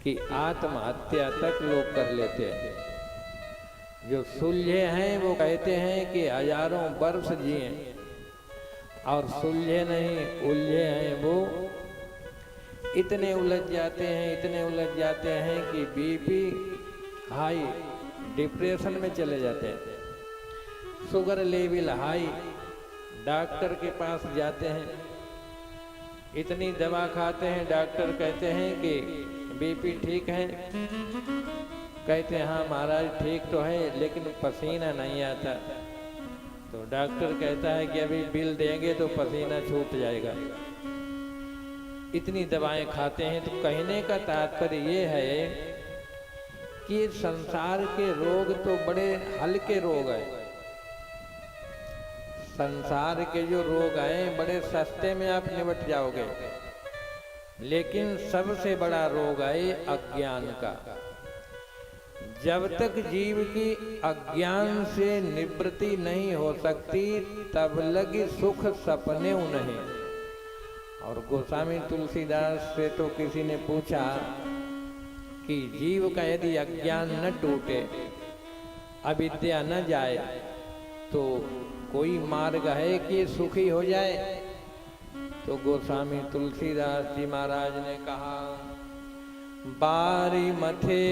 कि आत्महत्या तक लोग कर लेते हैं। जो सुलझे हैं वो कहते हैं कि हजारों वर्ष जिए, और सुलझे नहीं उलझे हैं वो इतने उलझ जाते हैं, इतने उलझ जाते हैं कि बीपी हाई, डिप्रेशन में चले जाते हैं, शुगर लेवल हाई, डॉक्टर के पास जाते हैं, इतनी दवा खाते हैं, डॉक्टर कहते हैं कि बीपी ठीक है, कहते हैं हाँ महाराज ठीक तो है लेकिन पसीना नहीं आता। तो डॉक्टर कहता है कि अभी बिल देंगे तो पसीना छूट जाएगा। इतनी दवाएं खाते हैं। तो कहने का तात्पर्य ये है कि संसार के रोग तो बड़े हल्के रोग हैं, संसार के जो रोग हैं बड़े सस्ते में आप निपट जाओगे, लेकिन सबसे बड़ा रोग है अज्ञान का। जब तक जीव की अज्ञान से निवृत्ति नहीं हो सकती तब लगी सुख सपने नहीं। और गोस्वामी तुलसीदास से तो किसी ने पूछा कि जीव का यदि अज्ञान न टूटे, अविद्या न जाए, तो कोई मार्ग है कि सुखी हो जाए? तो गोस्वामी तुलसीदास जी महाराज ने कहा, बारी मथे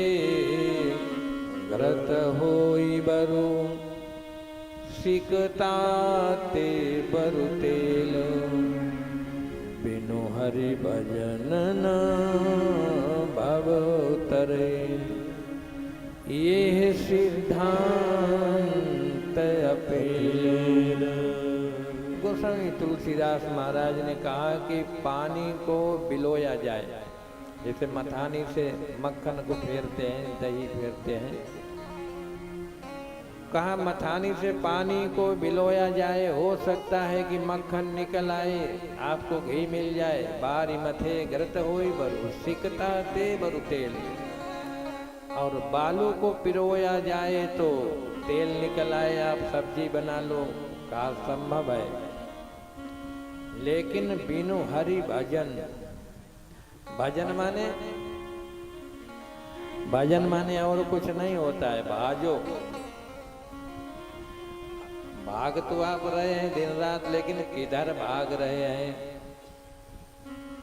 व्रत होई बरु, सिकता ते बरु तेल, बिन बिनु हरि भजन न भव तरे। ये सिद्धांत अपेल। गोस्वामी तुलसीदास महाराज ने कहा कि पानी को बिलोया जाए, जैसे मथानी से मक्खन को फेरते हैं, दही फेरते हैं। कहा मथानी से पानी को बिलोया जाए, हो सकता है कि मक्खन निकल आए, आपको घी मिल जाए। बारी मथे घृत होई बरु सिकता ते बरु तेल। और बालू को पिरोया जाए तो तेल निकल आए, आप सब्जी बना लो, कहा संभव है। लेकिन बिनु हरि भजन, भजन माने और कुछ नहीं होता है, भाजो। भाग तो आप रहे हैं दिन रात, लेकिन किधर भाग रहे हैं?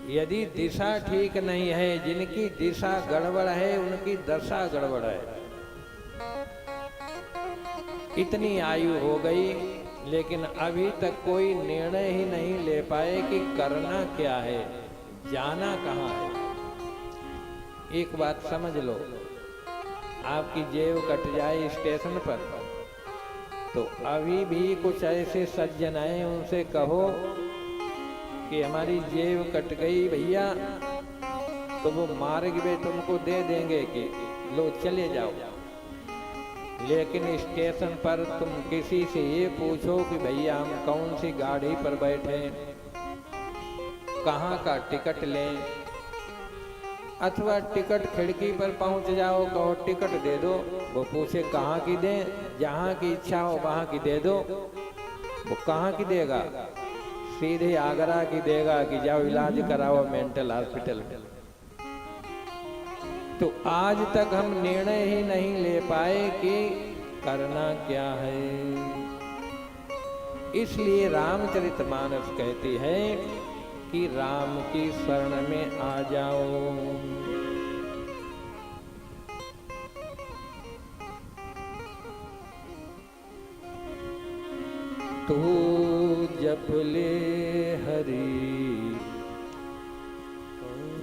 यदि दिशा ठीक नहीं है, जिनकी दिशा गड़बड़ है उनकी दशा गड़बड़ है। इतनी आयु हो गई लेकिन अभी तक कोई निर्णय ही नहीं ले पाए कि करना क्या है, जाना कहाँ है। एक बात समझ लो, आपकी जेब कट जाए स्टेशन पर तो अभी भी कुछ ऐसे सज्जन आए, उनसे कहो कि हमारी जेब कट गई भैया, तो वो मार्ग में तुमको दे देंगे कि लो चले जाओ। लेकिन स्टेशन पर तुम किसी से ये पूछो कि भैया हम कौन सी गाड़ी पर बैठे, कहाँ का टिकट लें, अथवा टिकट खिड़की पर पहुंच जाओ, कहो टिकट दे दो, वो पूछे कहाँ की दें, जहाँ की इच्छा हो वहाँ की दे दो। वो कहाँ की देगा? सीधे आगरा की देगा कि जाओ इलाज कराओ मेंटल हॉस्पिटल। तो आज तक हम निर्णय ही नहीं ले पाए कि करना क्या है। इसलिए रामचरितमानस कहती है कि राम की शरण में आ जाओ। तू जप ले हरि,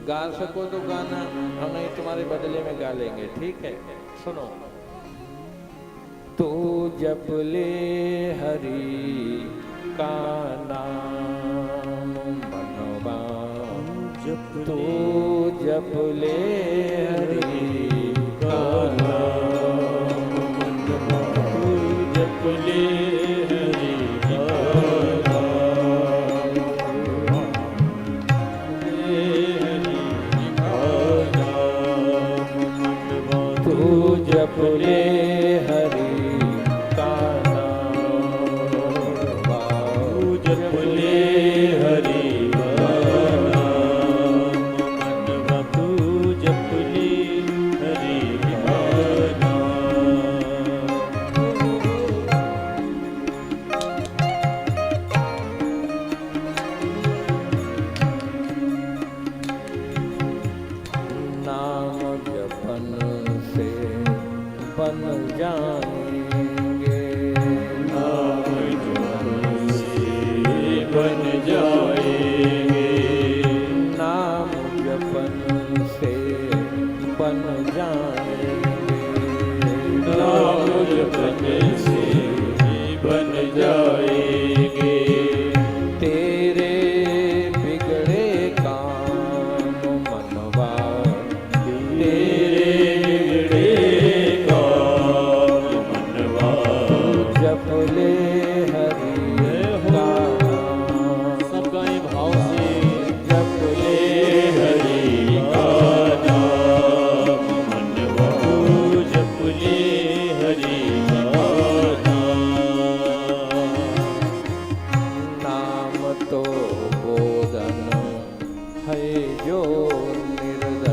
गा सको तो गाना, हम नहीं तुम्हारे बदले में गा लेंगे, ठीक है? सुनो। तू जप ले हरि का नाम मनवा, तू जप ले हरि का नाम मनवा, तू जप ले हरि का नाम, तू जप ले हरि का नाम, तू जप ले हरि का नाम, तू जप ले हरि का नाम जपन से बन जाएंगे, नाम जपन से बन जाएंगे, नाम जपन से बन जाएंगे, नाम जपन से बन जाएंगे। तेरे बिगड़े काम मनवा, तेरे बिगड़े काम मनवा, जप ले हरि का नाम। सब गाएं भाव से, जप ले हरि का नाम मनवा, जप ले हरि का नाम तो बोधन है जो निर्धन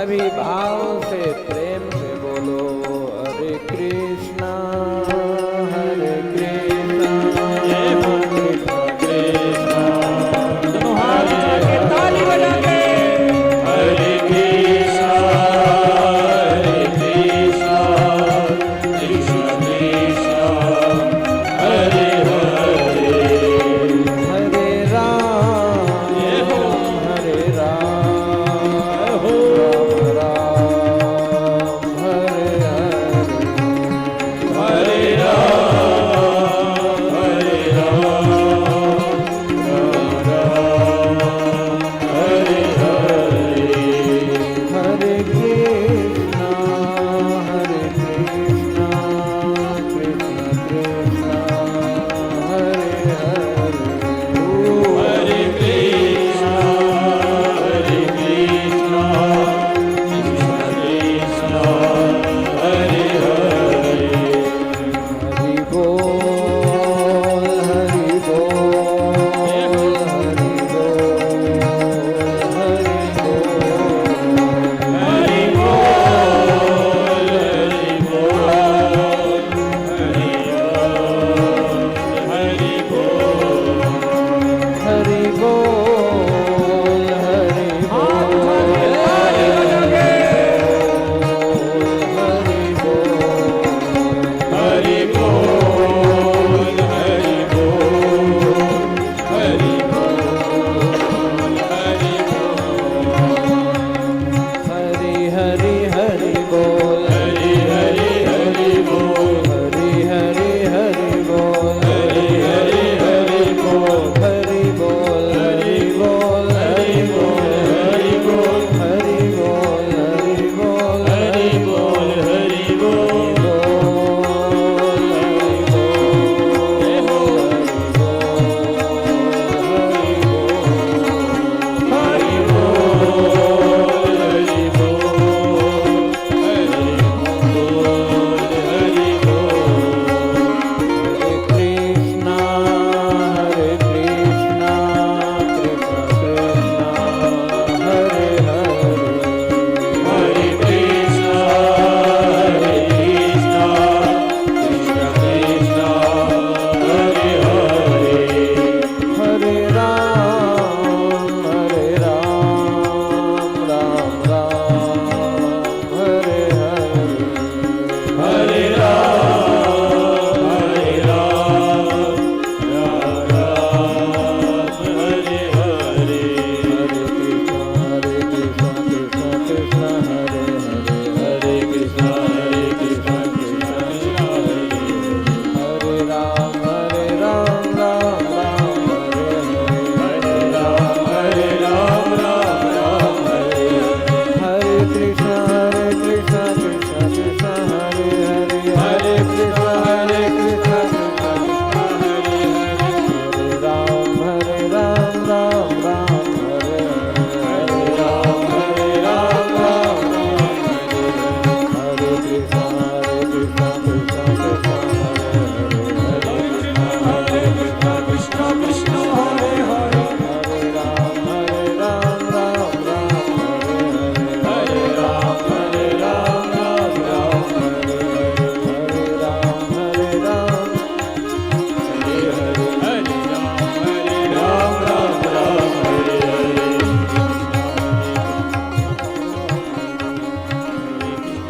सभी भाव से प्रेम से बोलो हरे कृष्णा हरे कृष्णा कृष्णा कृष्णा दोनों हाथ उठा के ताली बजा के हरे कृष्णा कृष्णा कृष्णा हरे हरे हरे राम हरे राम राम राम हरे हरे हरे राम हरे राम राम राम हरे हरे हरे कृष्णा कृष्णा कृष्णा हरे हरे हरे कृष्णा कृष्णा कृष्णा हरे हरे हरि बोल हरि बोल हरि बोल हरि बोल हरि बोल हरि बोल हरि बोल हरि बोल हरि हाथ उठा के ताली बजा के हरि बोल हरि बोल हरि बोल हरि बोल हरि बोल हरि हरि हरि बोल हरि हरि हरि बोल हरि हरि हरि बोल हरि हरि हरि बोल हरि बोल हरि बोल हरि बोल हरि बोल हरि बोल हरि बोल हरि बोल हरि बोल हरि बोल हरि बोल हरि बोल हरि बोल हरे कृष्णा कृष्णा कृष्णा हरे हरे हरे कृष्णा कृष्णा कृष्णा हरे हरे हरे राम राम राम हरे हरे हरे राम राम राम हरे हरे हरे कृष्णा कृष्णा हरे हरे हरे कृष्णा कृष्णा कृष्णा हरे हरे राम राम राम हरे हरे हरे राम राम हरे हरे कृष्णा कृष्णा कृष्णा हरे हरे हरे कृष्णा कृष्णा हरे राम राम राम हरे हरे राम राम हरे कृष्णा कृष्णा कृष्णा हरे हरे हरे कृष्णा कृष्णा कृष्णा हरे हरे हरे राम राम हरे हरे राम राम हरे राम हरे हरे राम हरे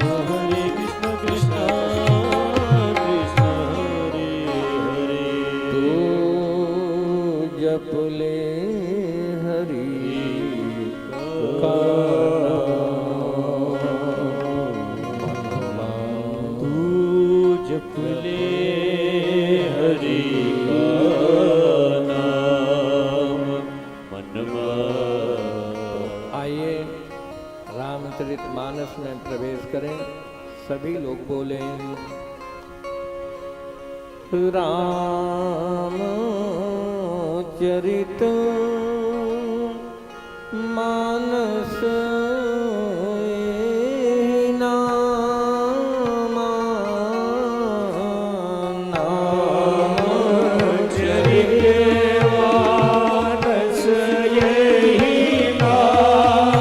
हरे कृष्णा कृष्णा कृष्णा हरे हरे तू जप ले हरि का तू जप ले हरि का नाम मनमा आइए रामचरितमानस में प्रवेश करें। सभी लोग बोले राम चरित मानस नामा मानस यही नाम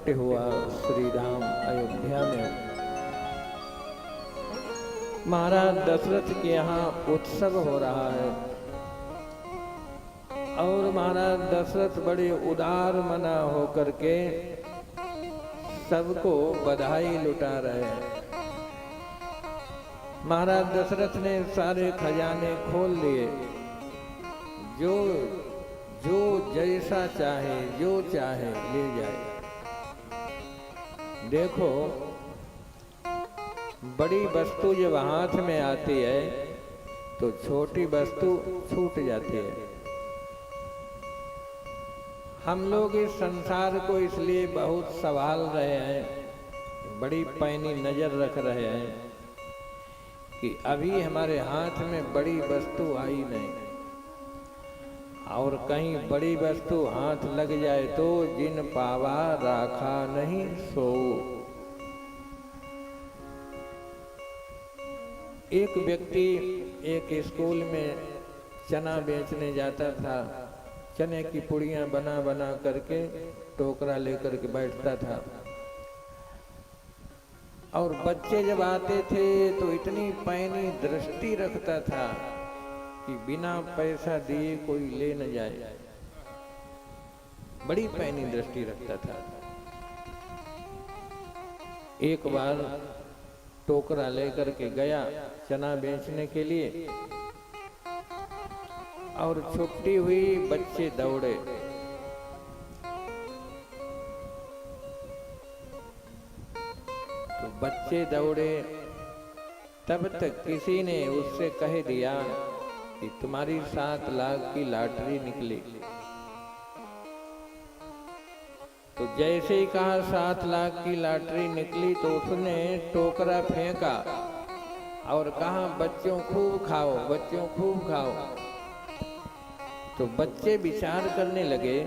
प्राकट्य हुआ श्री राम अयोध्या में। महाराज दशरथ के यहाँ उत्सव हो रहा है और महाराज दशरथ बड़े उदार मना होकर के सबको बधाई लुटा रहे हैं। महाराज दशरथ ने सारे खजाने खोल लिए, जो जो जैसा चाहे जो चाहे ले जाए। देखो, बड़ी वस्तु जब हाथ में आती है तो छोटी वस्तु छूट जाती है। हम लोग इस संसार को इसलिए बहुत संभाल रहे हैं, बड़ी पैनी नजर रख रहे हैं कि अभी हमारे हाथ में बड़ी वस्तु आई नहीं, और कहीं बड़ी वस्तु हाथ लग जाए तो जिन पावा राखा नहीं सो। एक व्यक्ति एक स्कूल में चना बेचने जाता था। चने की पुड़ियां बना बना करके टोकरा लेकर के बैठता था, और बच्चे जब आते थे तो इतनी पैनी दृष्टि रखता था कि बिना पैसा दिए कोई ले न जाए। बड़ी पैनी दृष्टि रखता था। एक बार टोकरा लेकर के गया चना बेचने के लिए, और छुट्टी हुई, बच्चे दौड़े। तो बच्चे दौड़े, तब तक किसी ने उससे कह दिया कि तुम्हारी 7 लाख की लॉटरी निकली। तो जैसे ही कहा 7 लाख की लॉटरी निकली तो उसने टोकरा फेंका और कहा बच्चों खूब खाओ, बच्चों खूब खाओ। तो बच्चे विचार करने लगे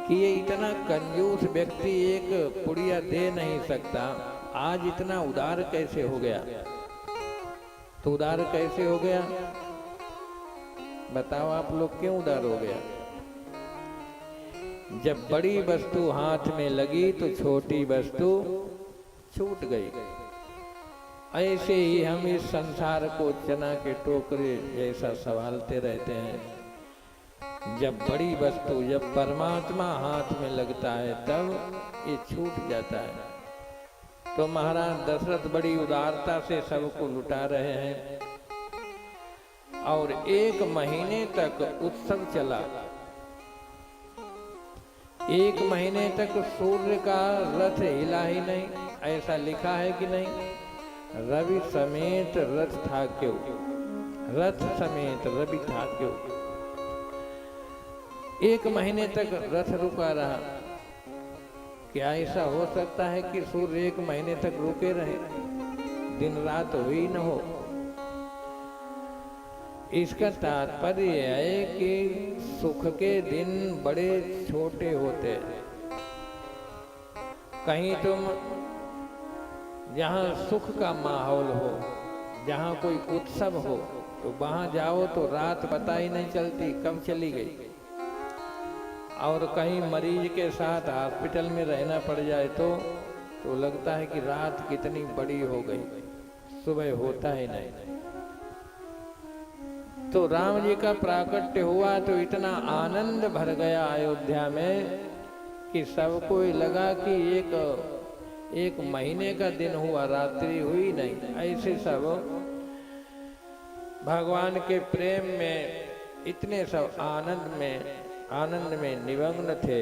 कि ये इतना कंजूस व्यक्ति एक पुड़िया दे नहीं सकता, आज इतना उदार कैसे हो गया। तो उदार कैसे हो गया, बताओ आप लोग, क्यों उदार हो गया? जब बड़ी वस्तु हाथ में लगी तो छोटी वस्तु छूट गई। ऐसे ही हम इस संसार को चना के टोकरे जैसा संभालते रहते हैं। जब बड़ी वस्तु, जब परमात्मा हाथ में लगता है तब ये छूट जाता है। तो महाराज दशरथ बड़ी उदारता से सबको लुटा रहे हैं, और 1 महीने तक उत्सव चला। 1 महीने तक सूर्य का रथ हिला ही नहीं, ऐसा लिखा है कि नहीं? रवि समेत रथ था क्यों, रथ समेत रवि था क्यों। 1 महीने तक रथ रुका रहा। क्या ऐसा हो सकता है कि सूर्य 1 महीने तक रुके रहे, दिन रात हुई न हो? इसका तात्पर्य है कि सुख के दिन बड़े छोटे होते हैं। कहीं तुम जहाँ सुख का माहौल हो, जहाँ कोई उत्सव हो, तो वहां जाओ तो रात पता ही नहीं चलती कब चली गई। और कहीं मरीज के साथ हॉस्पिटल में रहना पड़ जाए तो लगता है कि रात कितनी बड़ी हो गई, सुबह होता ही नहीं। तो राम जी का प्राकट्य हुआ तो इतना आनंद भर गया अयोध्या में कि सबको लगा कि एक महीने का दिन हुआ, रात्रि हुई नहीं। ऐसे सब भगवान के प्रेम में, इतने सब आनंद में निमग्न थे।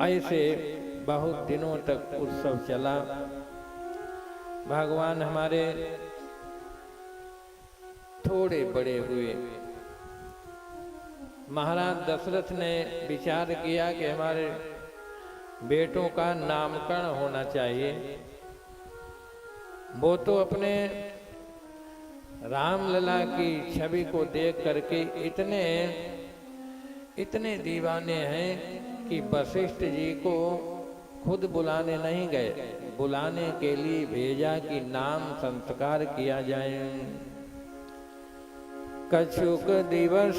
ऐसे बहुत दिनों तक उत्सव चला। भगवान हमारे थोड़े बड़े हुए। महाराज दशरथ ने विचार किया कि हमारे बेटों का नामकरण होना चाहिए। वो तो अपने रामलला की छवि को देख करके इतने दीवाने हैं कि वशिष्ठ जी को खुद बुलाने नहीं गए, बुलाने के लिए भेजा कि नाम संस्कार किया जाए। कछुक दिवस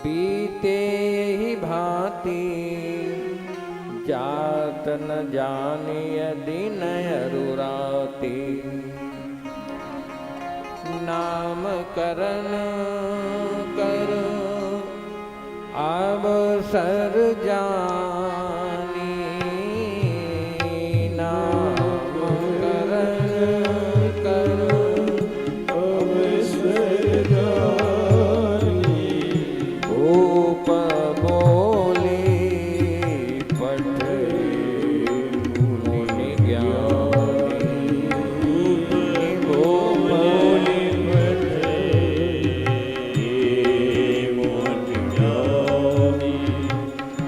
बीते ही भांति जात न जानिय दिन अरुराती नाम करण कर अवसर जानी नाम करण कर अवसर जानी ऊप बोले पठे मुनि ज्ञानी ऊप बोले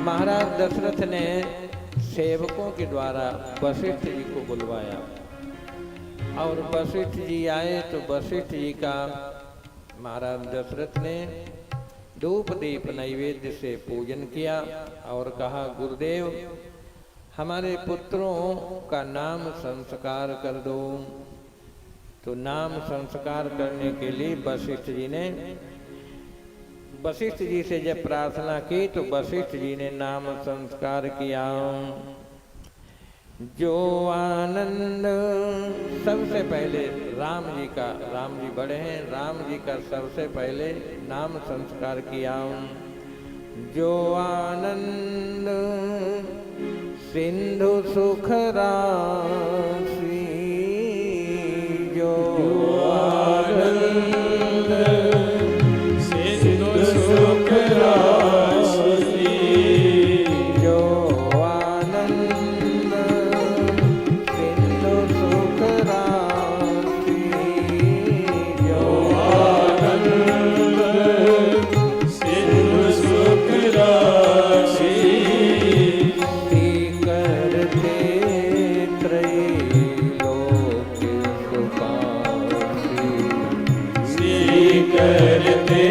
महाराज दशरथ ने सेवकों के द्वारा वशिष्ठ जी को बुलवाया और वशिष्ठ जी आए तो वशिष्ठ जी का महाराज दशरथ ने धूप दीप नैवेद्य से पूजन किया और कहा गुरुदेव हमारे पुत्रों का नाम संस्कार कर दो। तो नाम संस्कार करने के लिए वशिष्ठ जी से जब प्रार्थना की तो वशिष्ठ जी ने नाम संस्कार किया। जो आनंद सबसे पहले राम जी बड़े हैं, राम जी का सबसे पहले नाम संस्कार किया। जो आनंद सिंधु सुख राशि जो आनंद सिंधु सुख राशि जो आनंद सिंधु सुख राशि जो आनंद सिंधु सुख राशि करते त्रैलोक्य सुपासी करते